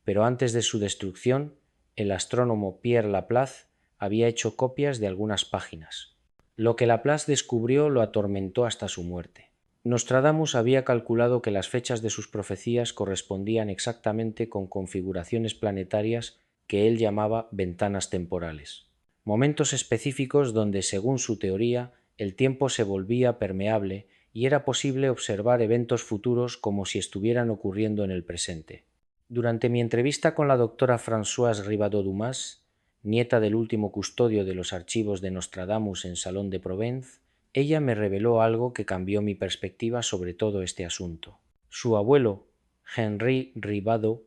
Pero antes de su destrucción, el astrónomo Pierre Laplace había hecho copias de algunas páginas. Lo que Laplace descubrió lo atormentó hasta su muerte. Nostradamus había calculado que las fechas de sus profecías correspondían exactamente con configuraciones planetarias que él llamaba ventanas temporales, momentos específicos donde, según su teoría, el tiempo se volvía permeable y era posible observar eventos futuros como si estuvieran ocurriendo en el presente. Durante mi entrevista con la doctora Françoise Ribadeau-Dumas, nieta del último custodio de los archivos de Nostradamus en Salon de Provence, ella me reveló algo que cambió mi perspectiva sobre todo este asunto. Su abuelo, Henri Ribadeau,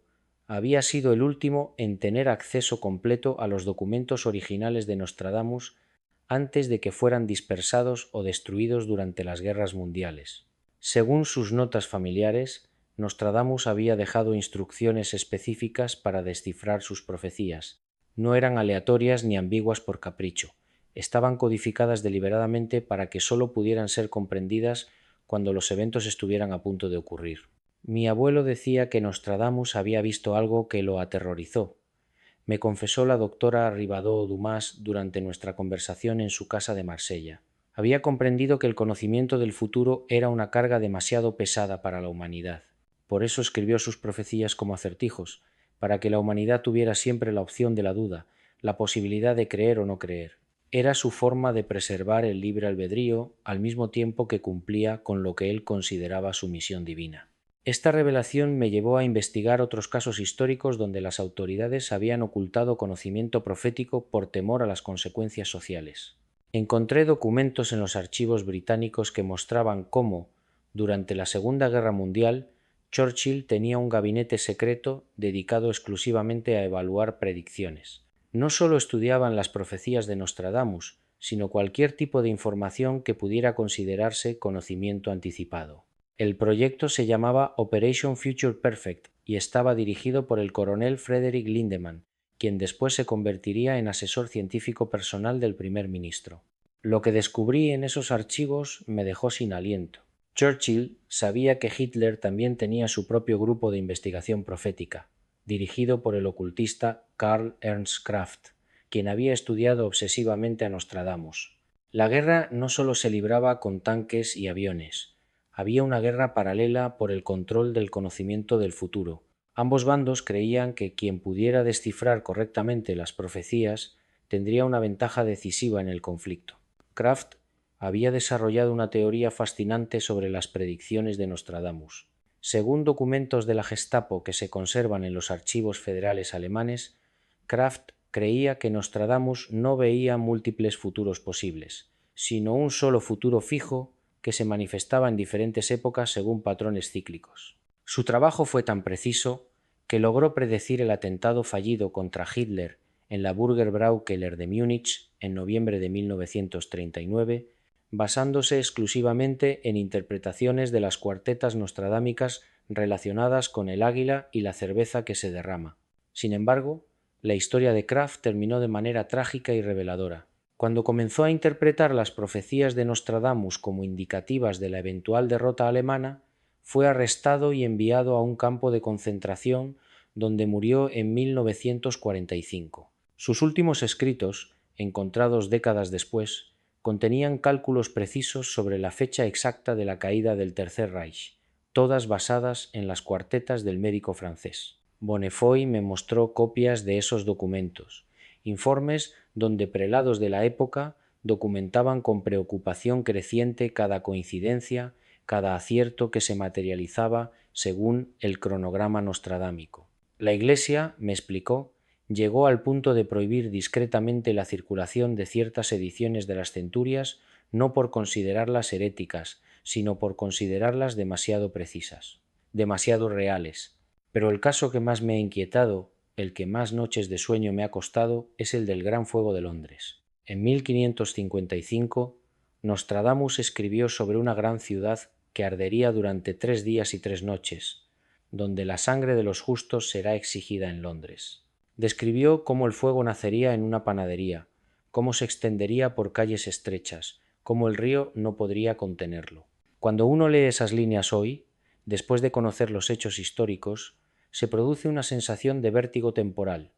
había sido el último en tener acceso completo a los documentos originales de Nostradamus antes de que fueran dispersados o destruidos durante las guerras mundiales. Según sus notas familiares, Nostradamus había dejado instrucciones específicas para descifrar sus profecías. No eran aleatorias ni ambiguas por capricho. Estaban codificadas deliberadamente para que sólo pudieran ser comprendidas cuando los eventos estuvieran a punto de ocurrir. Mi abuelo decía que Nostradamus había visto algo que lo aterrorizó. Me confesó la doctora Ribadeau-Dumas durante nuestra conversación en su casa de Marsella. Había comprendido que el conocimiento del futuro era una carga demasiado pesada para la humanidad. Por eso escribió sus profecías como acertijos, para que la humanidad tuviera siempre la opción de la duda, la posibilidad de creer o no creer. Era su forma de preservar el libre albedrío al mismo tiempo que cumplía con lo que él consideraba su misión divina. Esta revelación me llevó a investigar otros casos históricos donde las autoridades habían ocultado conocimiento profético por temor a las consecuencias sociales. Encontré documentos en los archivos británicos que mostraban cómo, durante la Segunda Guerra Mundial, Churchill tenía un gabinete secreto dedicado exclusivamente a evaluar predicciones. No solo estudiaban las profecías de Nostradamus, sino cualquier tipo de información que pudiera considerarse conocimiento anticipado. El proyecto se llamaba Operation Future Perfect y estaba dirigido por el coronel Frederick Lindemann, quien después se convertiría en asesor científico personal del primer ministro. Lo que descubrí en esos archivos me dejó sin aliento. Churchill sabía que Hitler también tenía su propio grupo de investigación profética, dirigido por el ocultista Karl Ernst Kraft, quien había estudiado obsesivamente a Nostradamus. La guerra no solo se libraba con tanques y aviones, había una guerra paralela por el control del conocimiento del futuro. Ambos bandos creían que quien pudiera descifrar correctamente las profecías tendría una ventaja decisiva en el conflicto. Kraft había desarrollado una teoría fascinante sobre las predicciones de Nostradamus. Según documentos de la Gestapo que se conservan en los archivos federales alemanes, Kraft creía que Nostradamus no veía múltiples futuros posibles, sino un solo futuro fijo que se manifestaba en diferentes épocas según patrones cíclicos. Su trabajo fue tan preciso que logró predecir el atentado fallido contra Hitler en la Burger Braukeller de Múnich en noviembre de 1939, basándose exclusivamente en interpretaciones de las cuartetas nostradámicas relacionadas con el águila y la cerveza que se derrama. Sin embargo, la historia de Kraft terminó de manera trágica y reveladora. Cuando comenzó a interpretar las profecías de Nostradamus como indicativas de la eventual derrota alemana, fue arrestado y enviado a un campo de concentración donde murió en 1945. Sus últimos escritos, encontrados décadas después, contenían cálculos precisos sobre la fecha exacta de la caída del Tercer Reich, todas basadas en las cuartetas del médico francés. Bonnefoy me mostró copias de esos documentos, informes donde prelados de la época documentaban con preocupación creciente cada coincidencia, cada acierto que se materializaba según el cronograma nostradámico. La Iglesia, me explicó, llegó al punto de prohibir discretamente la circulación de ciertas ediciones de las centurias no por considerarlas heréticas, sino por considerarlas demasiado precisas, demasiado reales. Pero el caso que más me ha inquietado, el que más noches de sueño me ha costado, es el del Gran Fuego de Londres. En 1555, Nostradamus escribió sobre una gran ciudad que ardería durante 3 días y 3 noches, donde la sangre de los justos será exigida en Londres. Describió cómo el fuego nacería en una panadería, cómo se extendería por calles estrechas, cómo el río no podría contenerlo. Cuando uno lee esas líneas hoy, después de conocer los hechos históricos, se produce una sensación de vértigo temporal,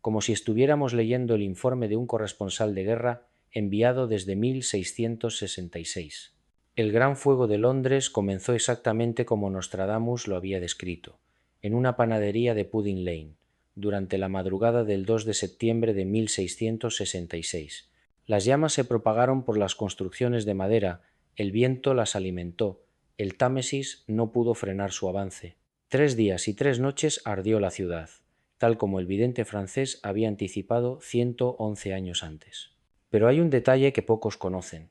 como si estuviéramos leyendo el informe de un corresponsal de guerra enviado desde 1666. El Gran Fuego de Londres comenzó exactamente como Nostradamus lo había descrito, en una panadería de Pudding Lane, durante la madrugada del 2 de septiembre de 1666. Las llamas se propagaron por las construcciones de madera, el viento las alimentó, el Támesis no pudo frenar su avance. 3 días y 3 noches ardió la ciudad, tal como el vidente francés había anticipado 111 años antes. Pero hay un detalle que pocos conocen,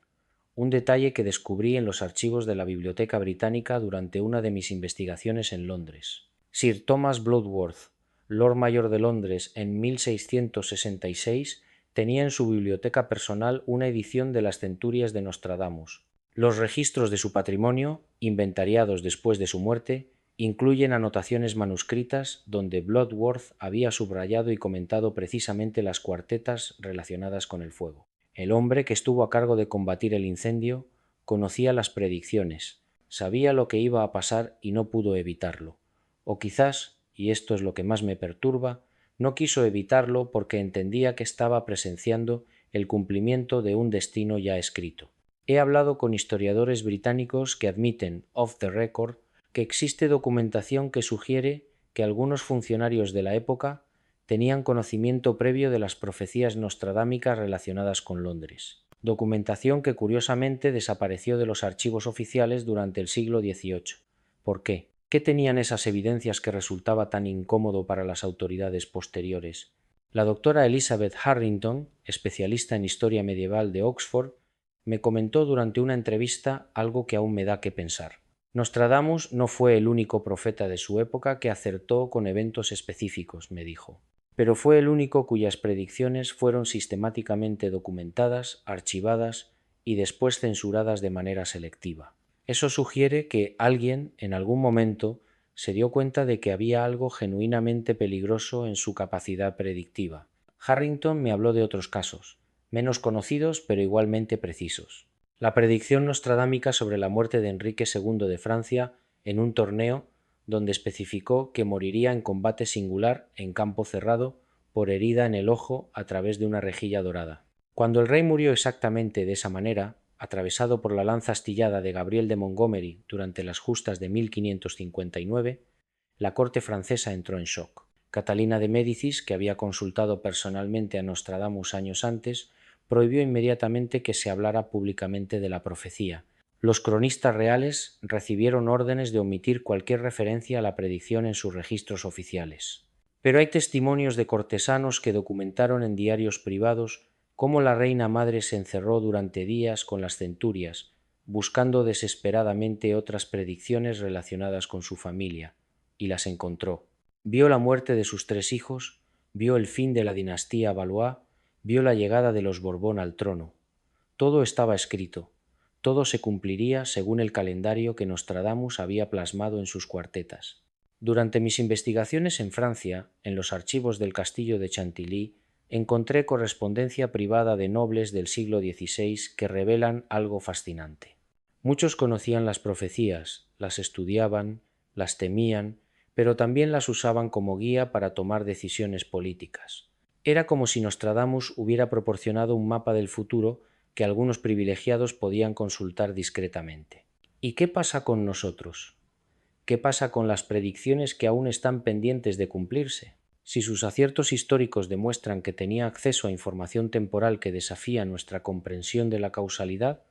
un detalle que descubrí en los archivos de la Biblioteca Británica durante una de mis investigaciones en Londres. Sir Thomas Bloodworth, Lord Mayor de Londres en 1666, tenía en su biblioteca personal una edición de las centurias de Nostradamus. Los registros de su patrimonio, inventariados después de su muerte, incluyen anotaciones manuscritas donde Bloodworth había subrayado y comentado precisamente las cuartetas relacionadas con el fuego. El hombre que estuvo a cargo de combatir el incendio conocía las predicciones, sabía lo que iba a pasar y no pudo evitarlo. O quizás, y esto es lo que más me perturba, no quiso evitarlo porque entendía que estaba presenciando el cumplimiento de un destino ya escrito. He hablado con historiadores británicos que admiten, off the record, que existe documentación que sugiere que algunos funcionarios de la época tenían conocimiento previo de las profecías nostradámicas relacionadas con Londres. Documentación que curiosamente desapareció de los archivos oficiales durante el siglo XVIII. ¿Por qué? ¿Qué tenían esas evidencias que resultaba tan incómodo para las autoridades posteriores? La doctora Elizabeth Harrington, especialista en historia medieval de Oxford, me comentó durante una entrevista algo que aún me da que pensar. Nostradamus no fue el único profeta de su época que acertó con eventos específicos, me dijo, pero fue el único cuyas predicciones fueron sistemáticamente documentadas, archivadas y después censuradas de manera selectiva. Eso sugiere que alguien, en algún momento, se dio cuenta de que había algo genuinamente peligroso en su capacidad predictiva. Harrington me habló de otros casos, menos conocidos pero igualmente precisos. La predicción nostradámica sobre la muerte de Enrique II de Francia en un torneo donde especificó que moriría en combate singular en campo cerrado por herida en el ojo a través de una rejilla dorada. Cuando el rey murió exactamente de esa manera, atravesado por la lanza astillada de Gabriel de Montgomery durante las justas de 1559, la corte francesa entró en shock. Catalina de Médicis, que había consultado personalmente a Nostradamus años antes, prohibió inmediatamente que se hablara públicamente de la profecía. Los cronistas reales recibieron órdenes de omitir cualquier referencia a la predicción en sus registros oficiales. Pero hay testimonios de cortesanos que documentaron en diarios privados cómo la reina madre se encerró durante días con las centurias, buscando desesperadamente otras predicciones relacionadas con su familia, y las encontró. Vio la muerte de sus 3 hijos, vio el fin de la dinastía Valois, vio la llegada de los Borbón al trono. Todo estaba escrito. todo se cumpliría según el calendario que Nostradamus había plasmado en sus cuartetas. Durante mis investigaciones en Francia, en los archivos del castillo de Chantilly, encontré correspondencia privada de nobles del siglo XVI que revelan algo fascinante. Muchos conocían las profecías, las estudiaban, las temían, pero también las usaban como guía para tomar decisiones políticas. Era como si Nostradamus hubiera proporcionado un mapa del futuro que algunos privilegiados podían consultar discretamente. ¿Y qué pasa con nosotros? ¿Qué pasa con las predicciones que aún están pendientes de cumplirse? Si sus aciertos históricos demuestran que tenía acceso a información temporal que desafía nuestra comprensión de la causalidad,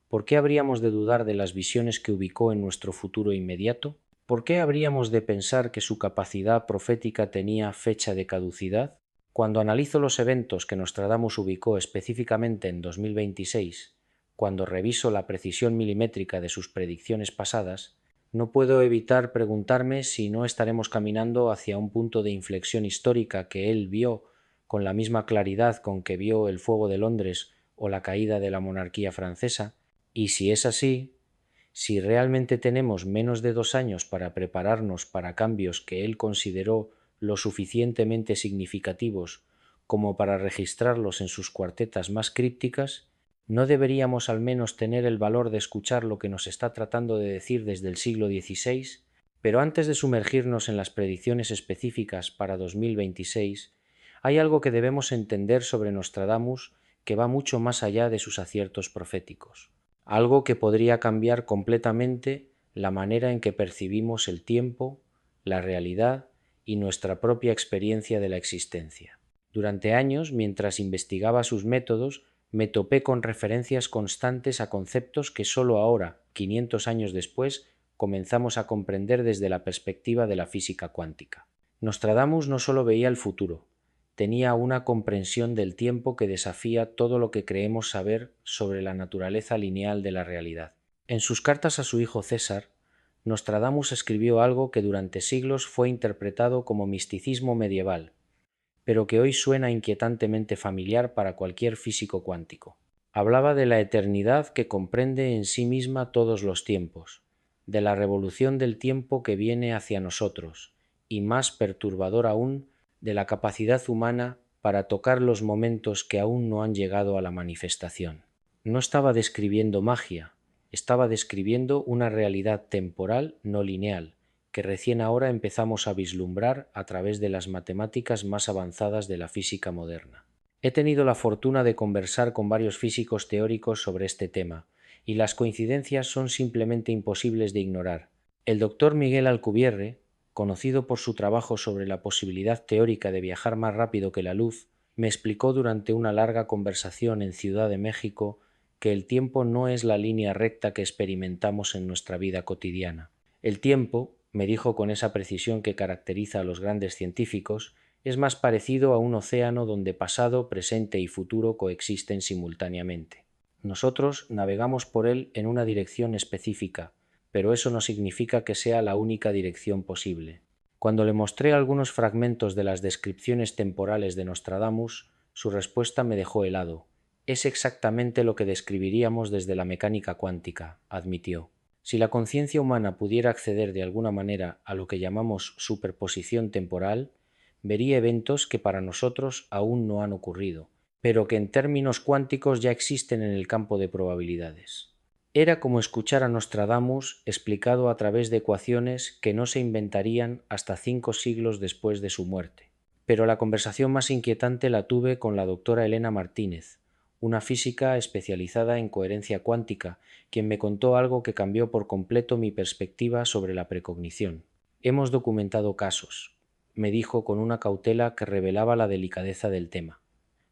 ¿por qué habríamos de dudar de las visiones que ubicó en nuestro futuro inmediato? ¿Por qué habríamos de pensar que su capacidad profética tenía fecha de caducidad? Cuando analizo los eventos que Nostradamus ubicó específicamente en 2026, cuando reviso la precisión milimétrica de sus predicciones pasadas, no puedo evitar preguntarme si no estaremos caminando hacia un punto de inflexión histórica que él vio con la misma claridad con que vio el fuego de Londres o la caída de la monarquía francesa, y si es así, si realmente tenemos menos de 2 años para prepararnos para cambios que él consideró lo suficientemente significativos como para registrarlos en sus cuartetas más crípticas, ¿no deberíamos al menos tener el valor de escuchar lo que nos está tratando de decir desde el siglo XVI? Pero antes de sumergirnos en las predicciones específicas para 2026, hay algo que debemos entender sobre Nostradamus que va mucho más allá de sus aciertos proféticos, algo que podría cambiar completamente la manera en que percibimos el tiempo, la realidad y nuestra propia experiencia de la existencia. Durante años, mientras investigaba sus métodos, me topé con referencias constantes a conceptos que solo ahora, 500 años después, comenzamos a comprender desde la perspectiva de la física cuántica. Nostradamus no solo veía el futuro, tenía una comprensión del tiempo que desafía todo lo que creemos saber sobre la naturaleza lineal de la realidad. En sus cartas a su hijo César, Nostradamus escribió algo que durante siglos fue interpretado como misticismo medieval, pero que hoy suena inquietantemente familiar para cualquier físico cuántico. Hablaba de la eternidad que comprende en sí misma todos los tiempos, de la revolución del tiempo que viene hacia nosotros, y más perturbador aún, de la capacidad humana para tocar los momentos que aún no han llegado a la manifestación. No estaba describiendo magia, estaba describiendo una realidad temporal no lineal, que recién ahora empezamos a vislumbrar a través de las matemáticas más avanzadas de la física moderna. He tenido la fortuna de conversar con varios físicos teóricos sobre este tema, y las coincidencias son simplemente imposibles de ignorar. El doctor Miguel Alcubierre, conocido por su trabajo sobre la posibilidad teórica de viajar más rápido que la luz, me explicó durante una larga conversación en Ciudad de México que el tiempo no es la línea recta que experimentamos en nuestra vida cotidiana. El tiempo, me dijo con esa precisión que caracteriza a los grandes científicos, es más parecido a un océano donde pasado, presente y futuro coexisten simultáneamente. Nosotros navegamos por él en una dirección específica, pero eso no significa que sea la única dirección posible. Cuando le mostré algunos fragmentos de las descripciones temporales de Nostradamus, su respuesta me dejó helado. Es exactamente lo que describiríamos desde la mecánica cuántica, admitió. Si la conciencia humana pudiera acceder de alguna manera a lo que llamamos superposición temporal, vería eventos que para nosotros aún no han ocurrido, pero que en términos cuánticos ya existen en el campo de probabilidades. Era como escuchar a Nostradamus explicado a través de ecuaciones que no se inventarían hasta 5 siglos después de su muerte. Pero la conversación más inquietante la tuve con la doctora Elena Martínez, una física especializada en coherencia cuántica, quien me contó algo que cambió por completo mi perspectiva sobre la precognición. Hemos documentado casos, me dijo con una cautela que revelaba la delicadeza del tema,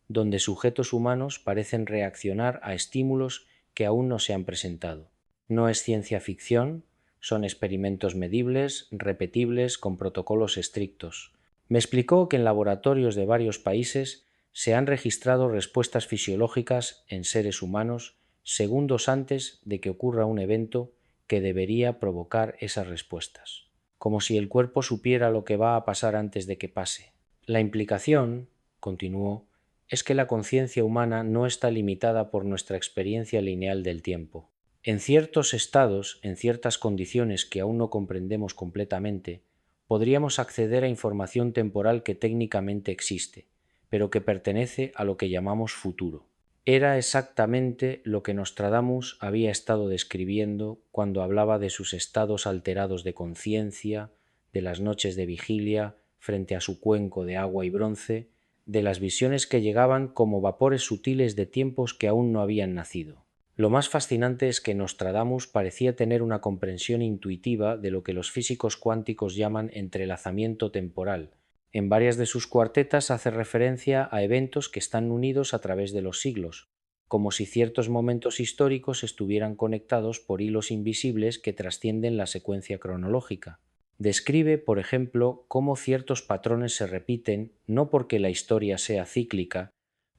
donde sujetos humanos parecen reaccionar a estímulos que aún no se han presentado. No es ciencia ficción, son experimentos medibles, repetibles, con protocolos estrictos. Me explicó que en laboratorios de varios países se han registrado respuestas fisiológicas en seres humanos segundos antes de que ocurra un evento que debería provocar esas respuestas, como si el cuerpo supiera lo que va a pasar antes de que pase. La implicación, continuó, es que la conciencia humana no está limitada por nuestra experiencia lineal del tiempo. En ciertos estados, en ciertas condiciones que aún no comprendemos completamente, podríamos acceder a información temporal que técnicamente existe, pero que pertenece a lo que llamamos futuro. Era exactamente lo que Nostradamus había estado describiendo cuando hablaba de sus estados alterados de conciencia, de las noches de vigilia frente a su cuenco de agua y bronce, de las visiones que llegaban como vapores sutiles de tiempos que aún no habían nacido. Lo más fascinante es que Nostradamus parecía tener una comprensión intuitiva de lo que los físicos cuánticos llaman entrelazamiento temporal. En varias de sus cuartetas hace referencia a eventos que están unidos a través de los siglos, como si ciertos momentos históricos estuvieran conectados por hilos invisibles que trascienden la secuencia cronológica. Describe, por ejemplo, cómo ciertos patrones se repiten no porque la historia sea cíclica,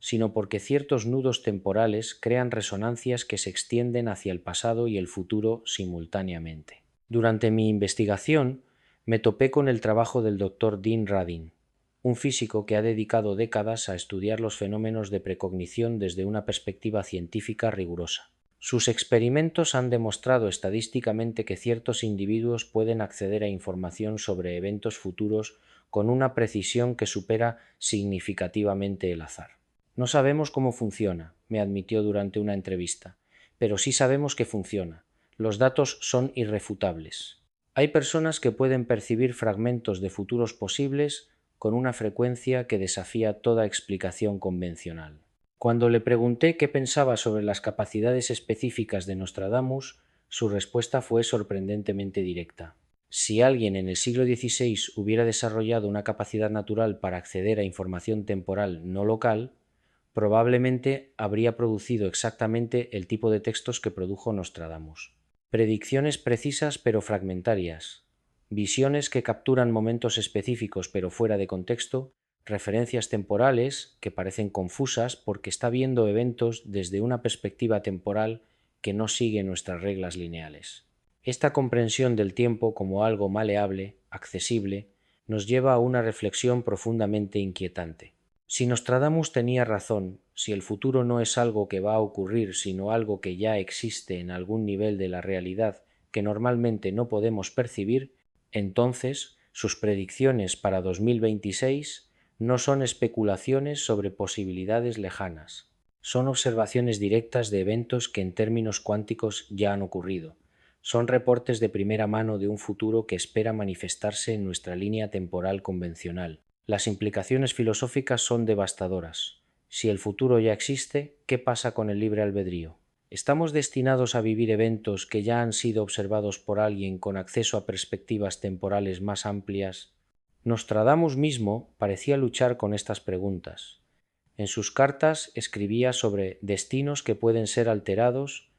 sino porque ciertos nudos temporales crean resonancias que se extienden hacia el pasado y el futuro simultáneamente. Durante mi investigación, me topé con el trabajo del Dr. Dean Radin, un físico que ha dedicado décadas a estudiar los fenómenos de precognición desde una perspectiva científica rigurosa. Sus experimentos han demostrado estadísticamente que ciertos individuos pueden acceder a información sobre eventos futuros con una precisión que supera significativamente el azar. No sabemos cómo funciona, me admitió durante una entrevista, pero sí sabemos que funciona. Los datos son irrefutables. Hay personas que pueden percibir fragmentos de futuros posibles con una frecuencia que desafía toda explicación convencional. Cuando le pregunté qué pensaba sobre las capacidades específicas de Nostradamus, su respuesta fue sorprendentemente directa. Si alguien en el siglo XVI hubiera desarrollado una capacidad natural para acceder a información temporal no local, probablemente habría producido exactamente el tipo de textos que produjo Nostradamus. Predicciones precisas pero fragmentarias, visiones que capturan momentos específicos pero fuera de contexto, referencias temporales que parecen confusas porque está viendo eventos desde una perspectiva temporal que no sigue nuestras reglas lineales. Esta comprensión del tiempo como algo maleable, accesible, nos lleva a una reflexión profundamente inquietante. Si Nostradamus tenía razón, si el futuro no es algo que va a ocurrir, sino algo que ya existe en algún nivel de la realidad que normalmente no podemos percibir, entonces sus predicciones para 2026 no son especulaciones sobre posibilidades lejanas, son observaciones directas de eventos que en términos cuánticos ya han ocurrido, son reportes de primera mano de un futuro que espera manifestarse en nuestra línea temporal convencional. Las implicaciones filosóficas son devastadoras. Si el futuro ya existe, ¿qué pasa con el libre albedrío? ¿Estamos destinados a vivir eventos que ya han sido observados por alguien con acceso a perspectivas temporales más amplias? Nostradamus mismo parecía luchar con estas preguntas. En sus cartas escribía sobre destinos que pueden ser alterados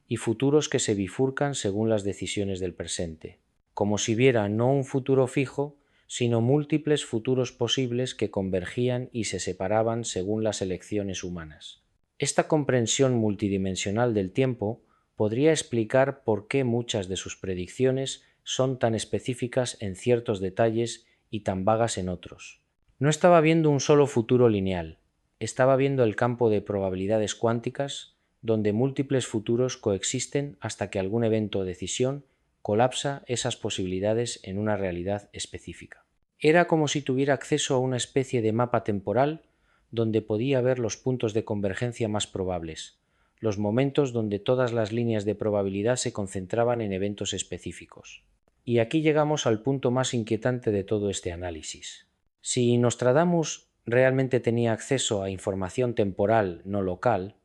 y futuros que se bifurcan según las decisiones del presente, como si viera no un futuro fijo, sino múltiples futuros posibles que convergían y se separaban según las elecciones humanas. Esta comprensión multidimensional del tiempo podría explicar por qué muchas de sus predicciones son tan específicas en ciertos detalles y tan vagas en otros. No estaba viendo un solo futuro lineal, estaba viendo el campo de probabilidades cuánticas donde múltiples futuros coexisten hasta que algún evento o decisión colapsa esas posibilidades en una realidad específica. Era como si tuviera acceso a una especie de mapa temporal donde podía ver los puntos de convergencia más probables, los momentos donde todas las líneas de probabilidad se concentraban en eventos específicos. Y aquí llegamos al punto más inquietante de todo este análisis. Si Nostradamus realmente tenía acceso a información temporal no local,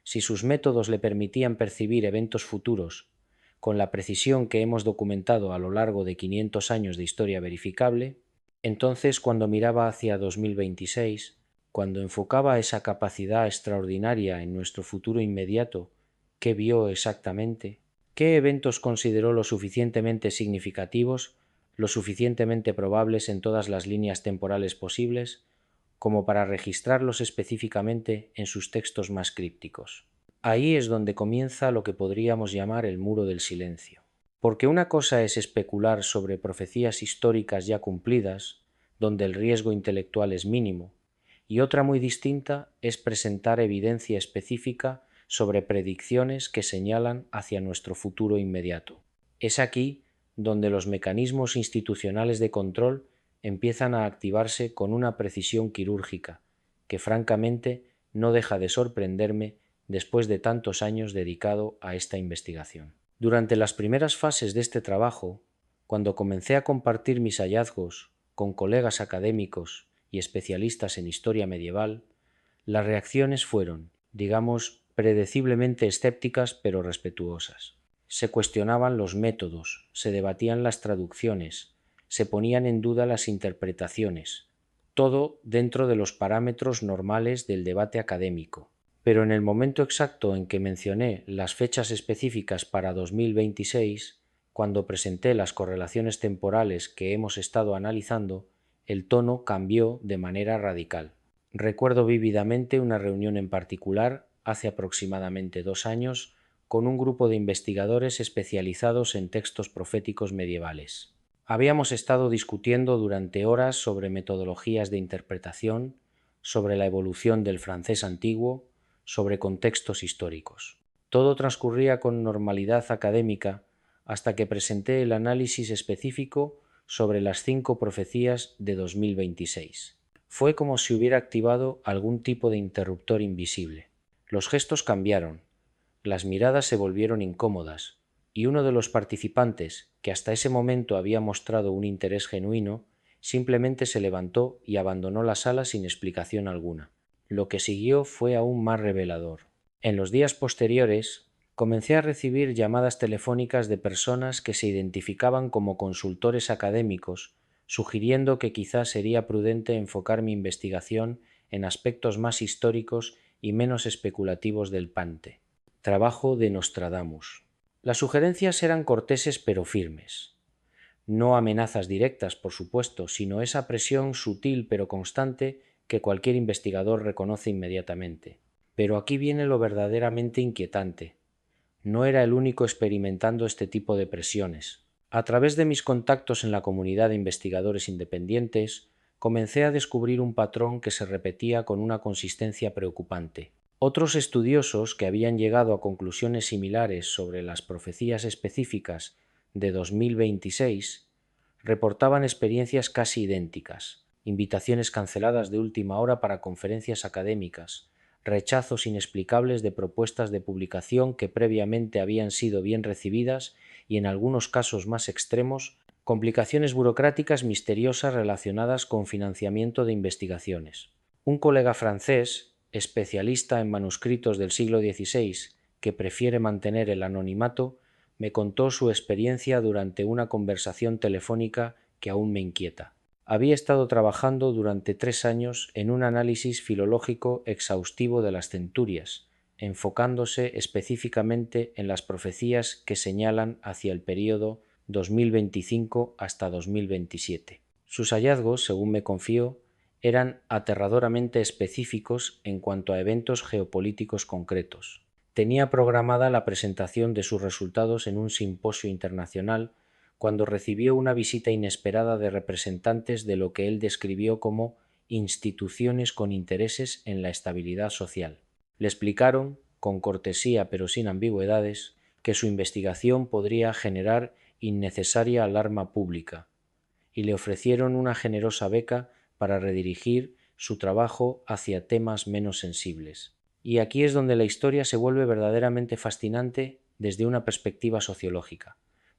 si sus métodos le permitían percibir eventos futuros con la precisión que hemos documentado a lo largo de 500 años de historia verificable, entonces cuando miraba hacia 2026, cuando enfocaba esa capacidad extraordinaria en nuestro futuro inmediato, ¿qué vio exactamente? ¿Qué eventos consideró lo suficientemente significativos, lo suficientemente probables en todas las líneas temporales posibles, como para registrarlos específicamente en sus textos más crípticos? Ahí es donde comienza lo que podríamos llamar el muro del silencio. Porque una cosa es especular sobre profecías históricas ya cumplidas, donde el riesgo intelectual es mínimo, y otra muy distinta es presentar evidencia específica sobre predicciones que señalan hacia nuestro futuro inmediato. Es aquí donde los mecanismos institucionales de control empiezan a activarse con una precisión quirúrgica, que francamente no deja de sorprenderme después de tantos años dedicado a esta investigación. Durante las primeras fases de este trabajo, cuando comencé a compartir mis hallazgos con colegas académicos y especialistas en historia medieval, las reacciones fueron, digamos, predeciblemente escépticas pero respetuosas. Se cuestionaban los métodos, se debatían las traducciones, se ponían en duda las interpretaciones, todo dentro de los parámetros normales del debate académico. Pero en el momento exacto en que mencioné las fechas específicas para 2026, cuando presenté las correlaciones temporales que hemos estado analizando, el tono cambió de manera radical. Recuerdo vívidamente una reunión en particular, hace aproximadamente 2 años, con un grupo de investigadores especializados en textos proféticos medievales. Habíamos estado discutiendo durante horas sobre metodologías de interpretación, sobre la evolución del francés antiguo, sobre contextos históricos. Todo transcurría con normalidad académica hasta que presenté el análisis específico sobre las 5 profecías de 2026. Fue como si hubiera activado algún tipo de interruptor invisible. Los gestos cambiaron, las miradas se volvieron incómodas, y uno de los participantes, que hasta ese momento había mostrado un interés genuino, simplemente se levantó y abandonó la sala sin explicación alguna. Lo que siguió fue aún más revelador. En los días posteriores, comencé a recibir llamadas telefónicas de personas que se identificaban como consultores académicos, sugiriendo que quizás sería prudente enfocar mi investigación en aspectos más históricos y menos especulativos del Pante. Trabajo de Nostradamus. Las sugerencias eran corteses pero firmes. No amenazas directas, por supuesto, sino esa presión sutil pero constante que cualquier investigador reconoce inmediatamente. Pero aquí viene lo verdaderamente inquietante. No era el único experimentando este tipo de presiones. A través de mis contactos en la comunidad de investigadores independientes, comencé a descubrir un patrón que se repetía con una consistencia preocupante. Otros estudiosos que habían llegado a conclusiones similares sobre las profecías específicas de 2026 reportaban experiencias casi idénticas, invitaciones canceladas de última hora para conferencias académicas, rechazos inexplicables de propuestas de publicación que previamente habían sido bien recibidas y, en algunos casos más extremos, complicaciones burocráticas misteriosas relacionadas con financiamiento de investigaciones. Un colega francés, especialista en manuscritos del siglo XVI, que prefiere mantener el anonimato, me contó su experiencia durante una conversación telefónica que aún me inquieta. Había estado trabajando durante 3 años en un análisis filológico exhaustivo de las centurias, enfocándose específicamente en las profecías que señalan hacia el período 2025 hasta 2027. Sus hallazgos, según me confió, eran aterradoramente específicos en cuanto a eventos geopolíticos concretos. Tenía programada la presentación de sus resultados en un simposio internacional cuando recibió una visita inesperada de representantes de lo que él describió como instituciones con intereses en la estabilidad social. Le explicaron, con cortesía pero sin ambigüedades, que su investigación podría generar innecesaria alarma pública, y le ofrecieron una generosa beca para redirigir su trabajo hacia temas menos sensibles. Y aquí es donde la historia se vuelve verdaderamente fascinante desde una perspectiva sociológica,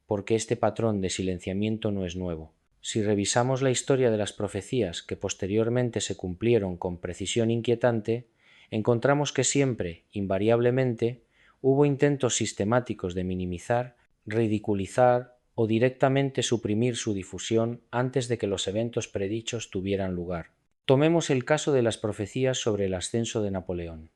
porque este patrón de silenciamiento no es nuevo. Si revisamos la historia de las profecías que posteriormente se cumplieron con precisión inquietante, encontramos que siempre, invariablemente, hubo intentos sistemáticos de minimizar, ridiculizar o directamente suprimir su difusión antes de que los eventos predichos tuvieran lugar. Tomemos el caso de las profecías sobre el ascenso de Napoleón.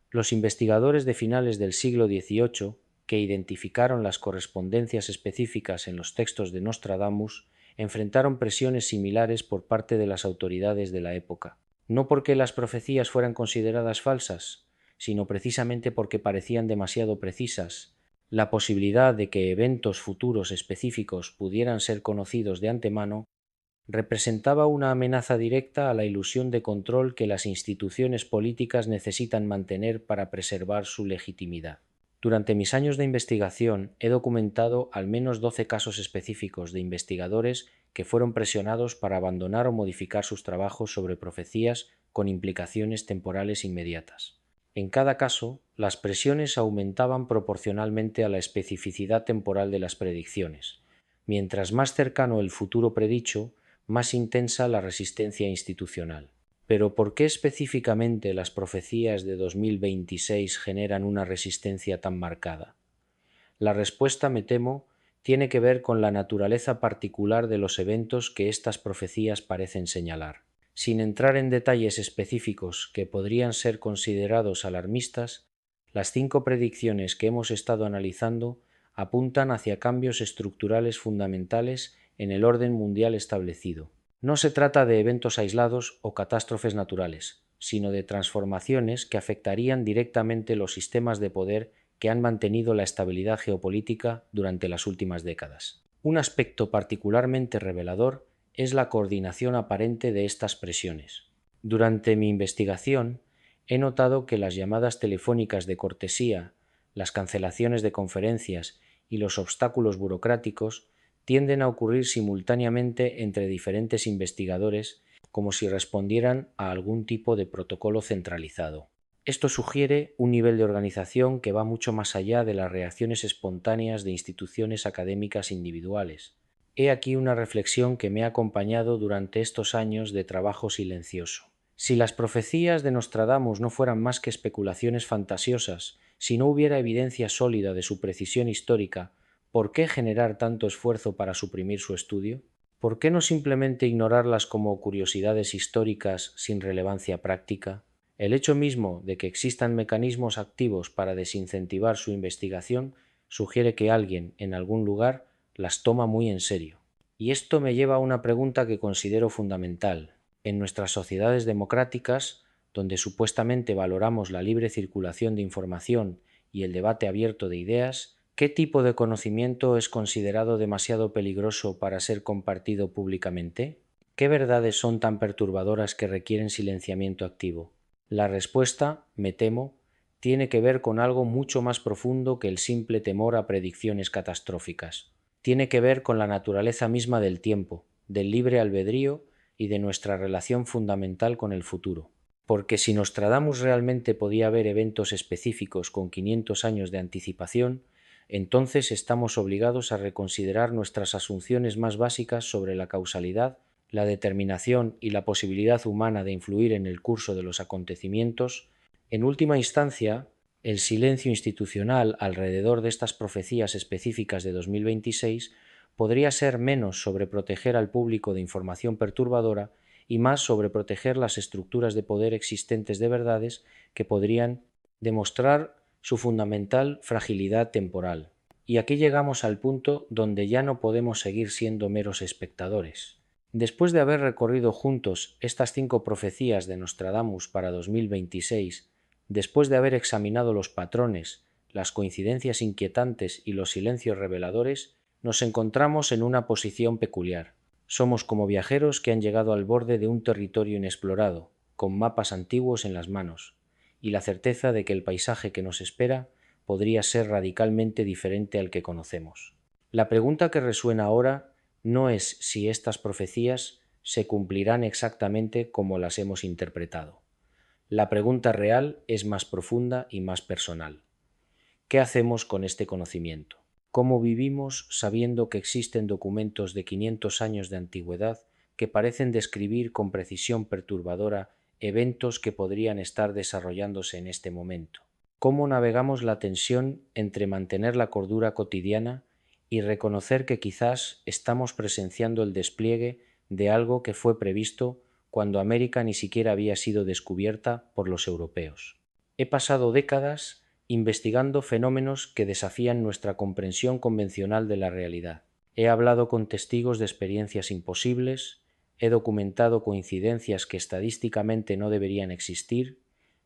Los investigadores de finales del siglo XVIII, que identificaron las correspondencias específicas en los textos de Nostradamus, enfrentaron presiones similares por parte de las autoridades de la época. No porque las profecías fueran consideradas falsas, sino precisamente porque parecían demasiado precisas. La posibilidad de que eventos futuros específicos pudieran ser conocidos de antemano Representaba una amenaza directa a la ilusión de control que las instituciones políticas necesitan mantener para preservar su legitimidad. Durante mis años de investigación he documentado al menos 12 casos específicos de investigadores que fueron presionados para abandonar o modificar sus trabajos sobre profecías con implicaciones temporales inmediatas. En cada caso, las presiones aumentaban proporcionalmente a la especificidad temporal de las predicciones. Mientras más cercano el futuro predicho, más intensa la resistencia institucional. Pero ¿por qué específicamente las profecías de 2026 generan una resistencia tan marcada? La respuesta, me temo, tiene que ver con la naturaleza particular de los eventos que estas profecías parecen señalar. Sin entrar en detalles específicos que podrían ser considerados alarmistas, las 5 predicciones que hemos estado analizando apuntan hacia cambios estructurales fundamentales en el orden mundial establecido. No se trata de eventos aislados o catástrofes naturales, sino de transformaciones que afectarían directamente los sistemas de poder que han mantenido la estabilidad geopolítica durante las últimas décadas. Un aspecto particularmente revelador es la coordinación aparente de estas presiones. Durante mi investigación, he notado que las llamadas telefónicas de cortesía, las cancelaciones de conferencias y los obstáculos burocráticos tienden a ocurrir simultáneamente entre diferentes investigadores, como si respondieran a algún tipo de protocolo centralizado. Esto sugiere un nivel de organización que va mucho más allá de las reacciones espontáneas de instituciones académicas individuales. He aquí una reflexión que me ha acompañado durante estos años de trabajo silencioso. Si las profecías de Nostradamus no fueran más que especulaciones fantasiosas, si no hubiera evidencia sólida de su precisión histórica, ¿por qué generar tanto esfuerzo para suprimir su estudio? ¿Por qué no simplemente ignorarlas como curiosidades históricas sin relevancia práctica? El hecho mismo de que existan mecanismos activos para desincentivar su investigación sugiere que alguien, en algún lugar, las toma muy en serio. Y esto me lleva a una pregunta que considero fundamental. En nuestras sociedades democráticas, donde supuestamente valoramos la libre circulación de información y el debate abierto de ideas, ¿qué tipo de conocimiento es considerado demasiado peligroso para ser compartido públicamente? ¿Qué verdades son tan perturbadoras que requieren silenciamiento activo? La respuesta, me temo, tiene que ver con algo mucho más profundo que el simple temor a predicciones catastróficas. Tiene que ver con la naturaleza misma del tiempo, del libre albedrío y de nuestra relación fundamental con el futuro. Porque si Nostradamus realmente podía ver eventos específicos con 500 años de anticipación, entonces estamos obligados a reconsiderar nuestras asunciones más básicas sobre la causalidad, la determinación y la posibilidad humana de influir en el curso de los acontecimientos. En última instancia, el silencio institucional alrededor de estas profecías específicas de 2026 podría ser menos sobre proteger al público de información perturbadora y más sobre proteger las estructuras de poder existentes de verdades que podrían demostrar su fundamental fragilidad temporal. Y aquí llegamos al punto donde ya no podemos seguir siendo meros espectadores. Después de haber recorrido juntos estas 5 profecías de Nostradamus para 2026, después de haber examinado los patrones, las coincidencias inquietantes y los silencios reveladores, nos encontramos en una posición peculiar. Somos como viajeros que han llegado al borde de un territorio inexplorado, con mapas antiguos en las manos, y la certeza de que el paisaje que nos espera podría ser radicalmente diferente al que conocemos. La pregunta que resuena ahora no es si estas profecías se cumplirán exactamente como las hemos interpretado. La pregunta real es más profunda y más personal. ¿Qué hacemos con este conocimiento? ¿Cómo vivimos sabiendo que existen documentos de 500 años de antigüedad que parecen describir con precisión perturbadora eventos que podrían estar desarrollándose en este momento? ¿Cómo navegamos la tensión entre mantener la cordura cotidiana y reconocer que quizás estamos presenciando el despliegue de algo que fue previsto cuando América ni siquiera había sido descubierta por los europeos? He pasado décadas investigando fenómenos que desafían nuestra comprensión convencional de la realidad. He hablado con testigos de experiencias imposibles, he documentado coincidencias que estadísticamente no deberían existir,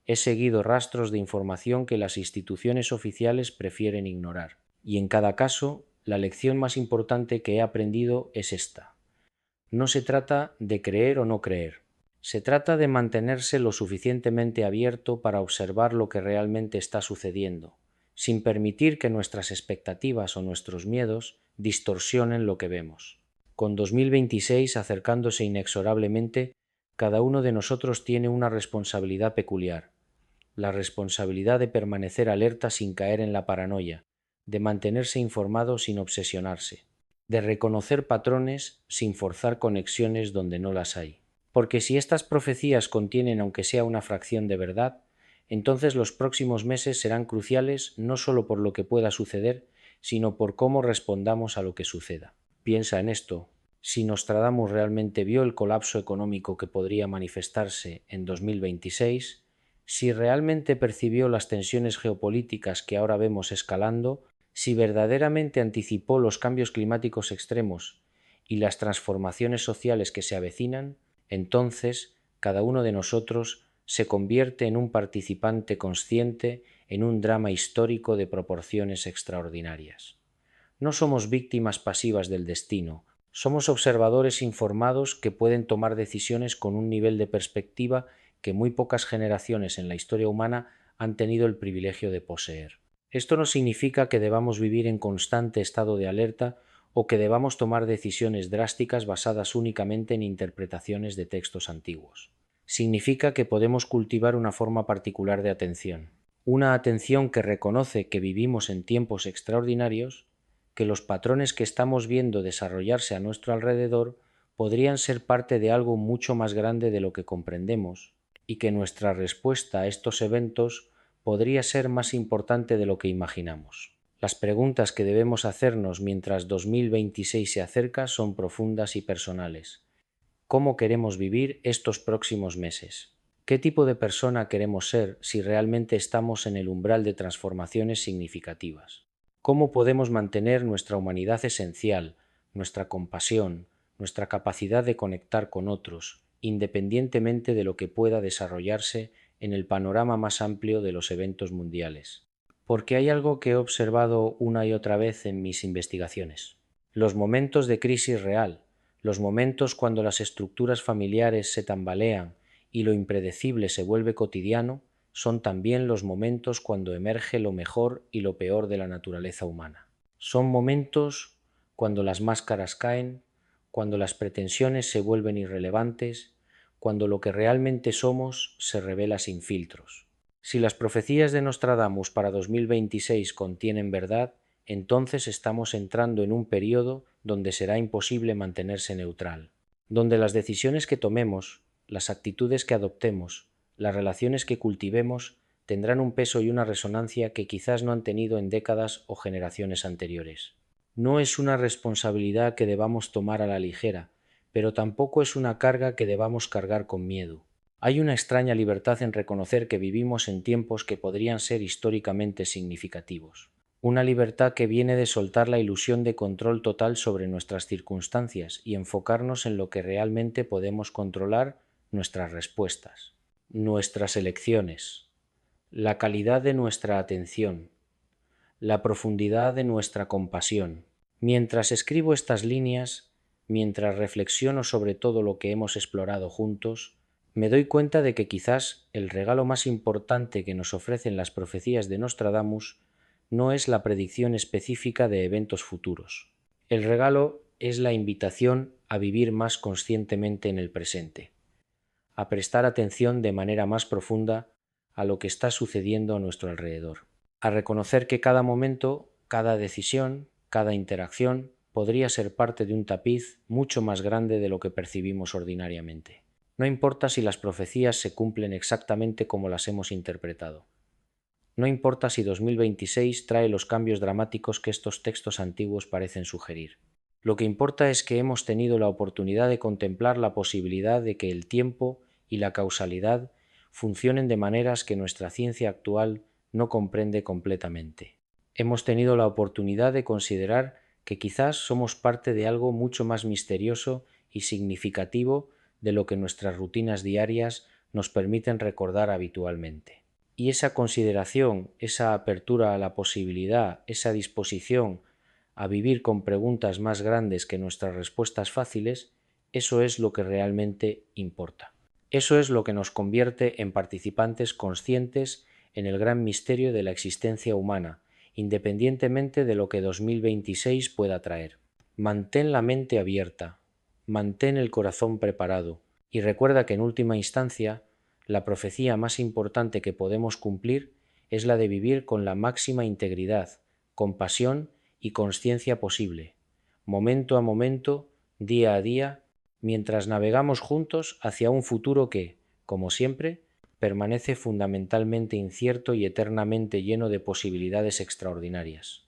he seguido rastros de información que las instituciones oficiales prefieren ignorar. Y en cada caso, la lección más importante que he aprendido es esta. No se trata de creer o no creer. Se trata de mantenerse lo suficientemente abierto para observar lo que realmente está sucediendo, sin permitir que nuestras expectativas o nuestros miedos distorsionen lo que vemos. Con 2026 acercándose inexorablemente, cada uno de nosotros tiene una responsabilidad peculiar, la responsabilidad de permanecer alerta sin caer en la paranoia, de mantenerse informado sin obsesionarse, de reconocer patrones sin forzar conexiones donde no las hay. Porque si estas profecías contienen aunque sea una fracción de verdad, entonces los próximos meses serán cruciales no solo por lo que pueda suceder, sino por cómo respondamos a lo que suceda. Piensa en esto. Si Nostradamus realmente vio el colapso económico que podría manifestarse en 2026, si realmente percibió las tensiones geopolíticas que ahora vemos escalando, si verdaderamente anticipó los cambios climáticos extremos y las transformaciones sociales que se avecinan, entonces cada uno de nosotros se convierte en un participante consciente en un drama histórico de proporciones extraordinarias. No somos víctimas pasivas del destino, somos observadores informados que pueden tomar decisiones con un nivel de perspectiva que muy pocas generaciones en la historia humana han tenido el privilegio de poseer. Esto no significa que debamos vivir en constante estado de alerta o que debamos tomar decisiones drásticas basadas únicamente en interpretaciones de textos antiguos. Significa que podemos cultivar una forma particular de atención, una atención que reconoce que vivimos en tiempos extraordinarios, que los patrones que estamos viendo desarrollarse a nuestro alrededor podrían ser parte de algo mucho más grande de lo que comprendemos, y que nuestra respuesta a estos eventos podría ser más importante de lo que imaginamos. Las preguntas que debemos hacernos mientras 2026 se acerca son profundas y personales. ¿Cómo queremos vivir estos próximos meses? ¿Qué tipo de persona queremos ser si realmente estamos en el umbral de transformaciones significativas? ¿Cómo podemos mantener nuestra humanidad esencial, nuestra compasión, nuestra capacidad de conectar con otros, independientemente de lo que pueda desarrollarse en el panorama más amplio de los eventos mundiales? Porque hay algo que he observado una y otra vez en mis investigaciones. Los momentos de crisis real, los momentos cuando las estructuras familiares se tambalean y lo impredecible se vuelve cotidiano, son también los momentos cuando emerge lo mejor y lo peor de la naturaleza humana. Son momentos cuando las máscaras caen, cuando las pretensiones se vuelven irrelevantes, cuando lo que realmente somos se revela sin filtros. Si las profecías de Nostradamus para 2026 contienen verdad, entonces estamos entrando en un periodo donde será imposible mantenerse neutral, donde las decisiones que tomemos, las actitudes que adoptemos, las relaciones que cultivemos tendrán un peso y una resonancia que quizás no han tenido en décadas o generaciones anteriores. No es una responsabilidad que debamos tomar a la ligera, pero tampoco es una carga que debamos cargar con miedo. Hay una extraña libertad en reconocer que vivimos en tiempos que podrían ser históricamente significativos. Una libertad que viene de soltar la ilusión de control total sobre nuestras circunstancias y enfocarnos en lo que realmente podemos controlar: nuestras respuestas, nuestras elecciones, la calidad de nuestra atención, la profundidad de nuestra compasión. Mientras escribo estas líneas, mientras reflexiono sobre todo lo que hemos explorado juntos, me doy cuenta de que quizás el regalo más importante que nos ofrecen las profecías de Nostradamus no es la predicción específica de eventos futuros. El regalo es la invitación a vivir más conscientemente en el presente, a prestar atención de manera más profunda a lo que está sucediendo a nuestro alrededor, a reconocer que cada momento, cada decisión, cada interacción podría ser parte de un tapiz mucho más grande de lo que percibimos ordinariamente. No importa si las profecías se cumplen exactamente como las hemos interpretado. No importa si 2026 trae los cambios dramáticos que estos textos antiguos parecen sugerir. Lo que importa es que hemos tenido la oportunidad de contemplar la posibilidad de que el tiempo y la causalidad funcionen de maneras que nuestra ciencia actual no comprende completamente. Hemos tenido la oportunidad de considerar que quizás somos parte de algo mucho más misterioso y significativo de lo que nuestras rutinas diarias nos permiten recordar habitualmente. Y esa consideración, esa apertura a la posibilidad, esa disposición a vivir con preguntas más grandes que nuestras respuestas fáciles, Eso es lo que realmente importa. Eso es lo que nos convierte en participantes conscientes en el gran misterio de la existencia humana, independientemente de lo que 2026 pueda traer. Mantén la mente abierta, mantén el corazón preparado y recuerda que en última instancia, la profecía más importante que podemos cumplir es la de vivir con la máxima integridad, compasión y consciencia posible, momento a momento, día a día, mientras navegamos juntos hacia un futuro que, como siempre, permanece fundamentalmente incierto y eternamente lleno de posibilidades extraordinarias.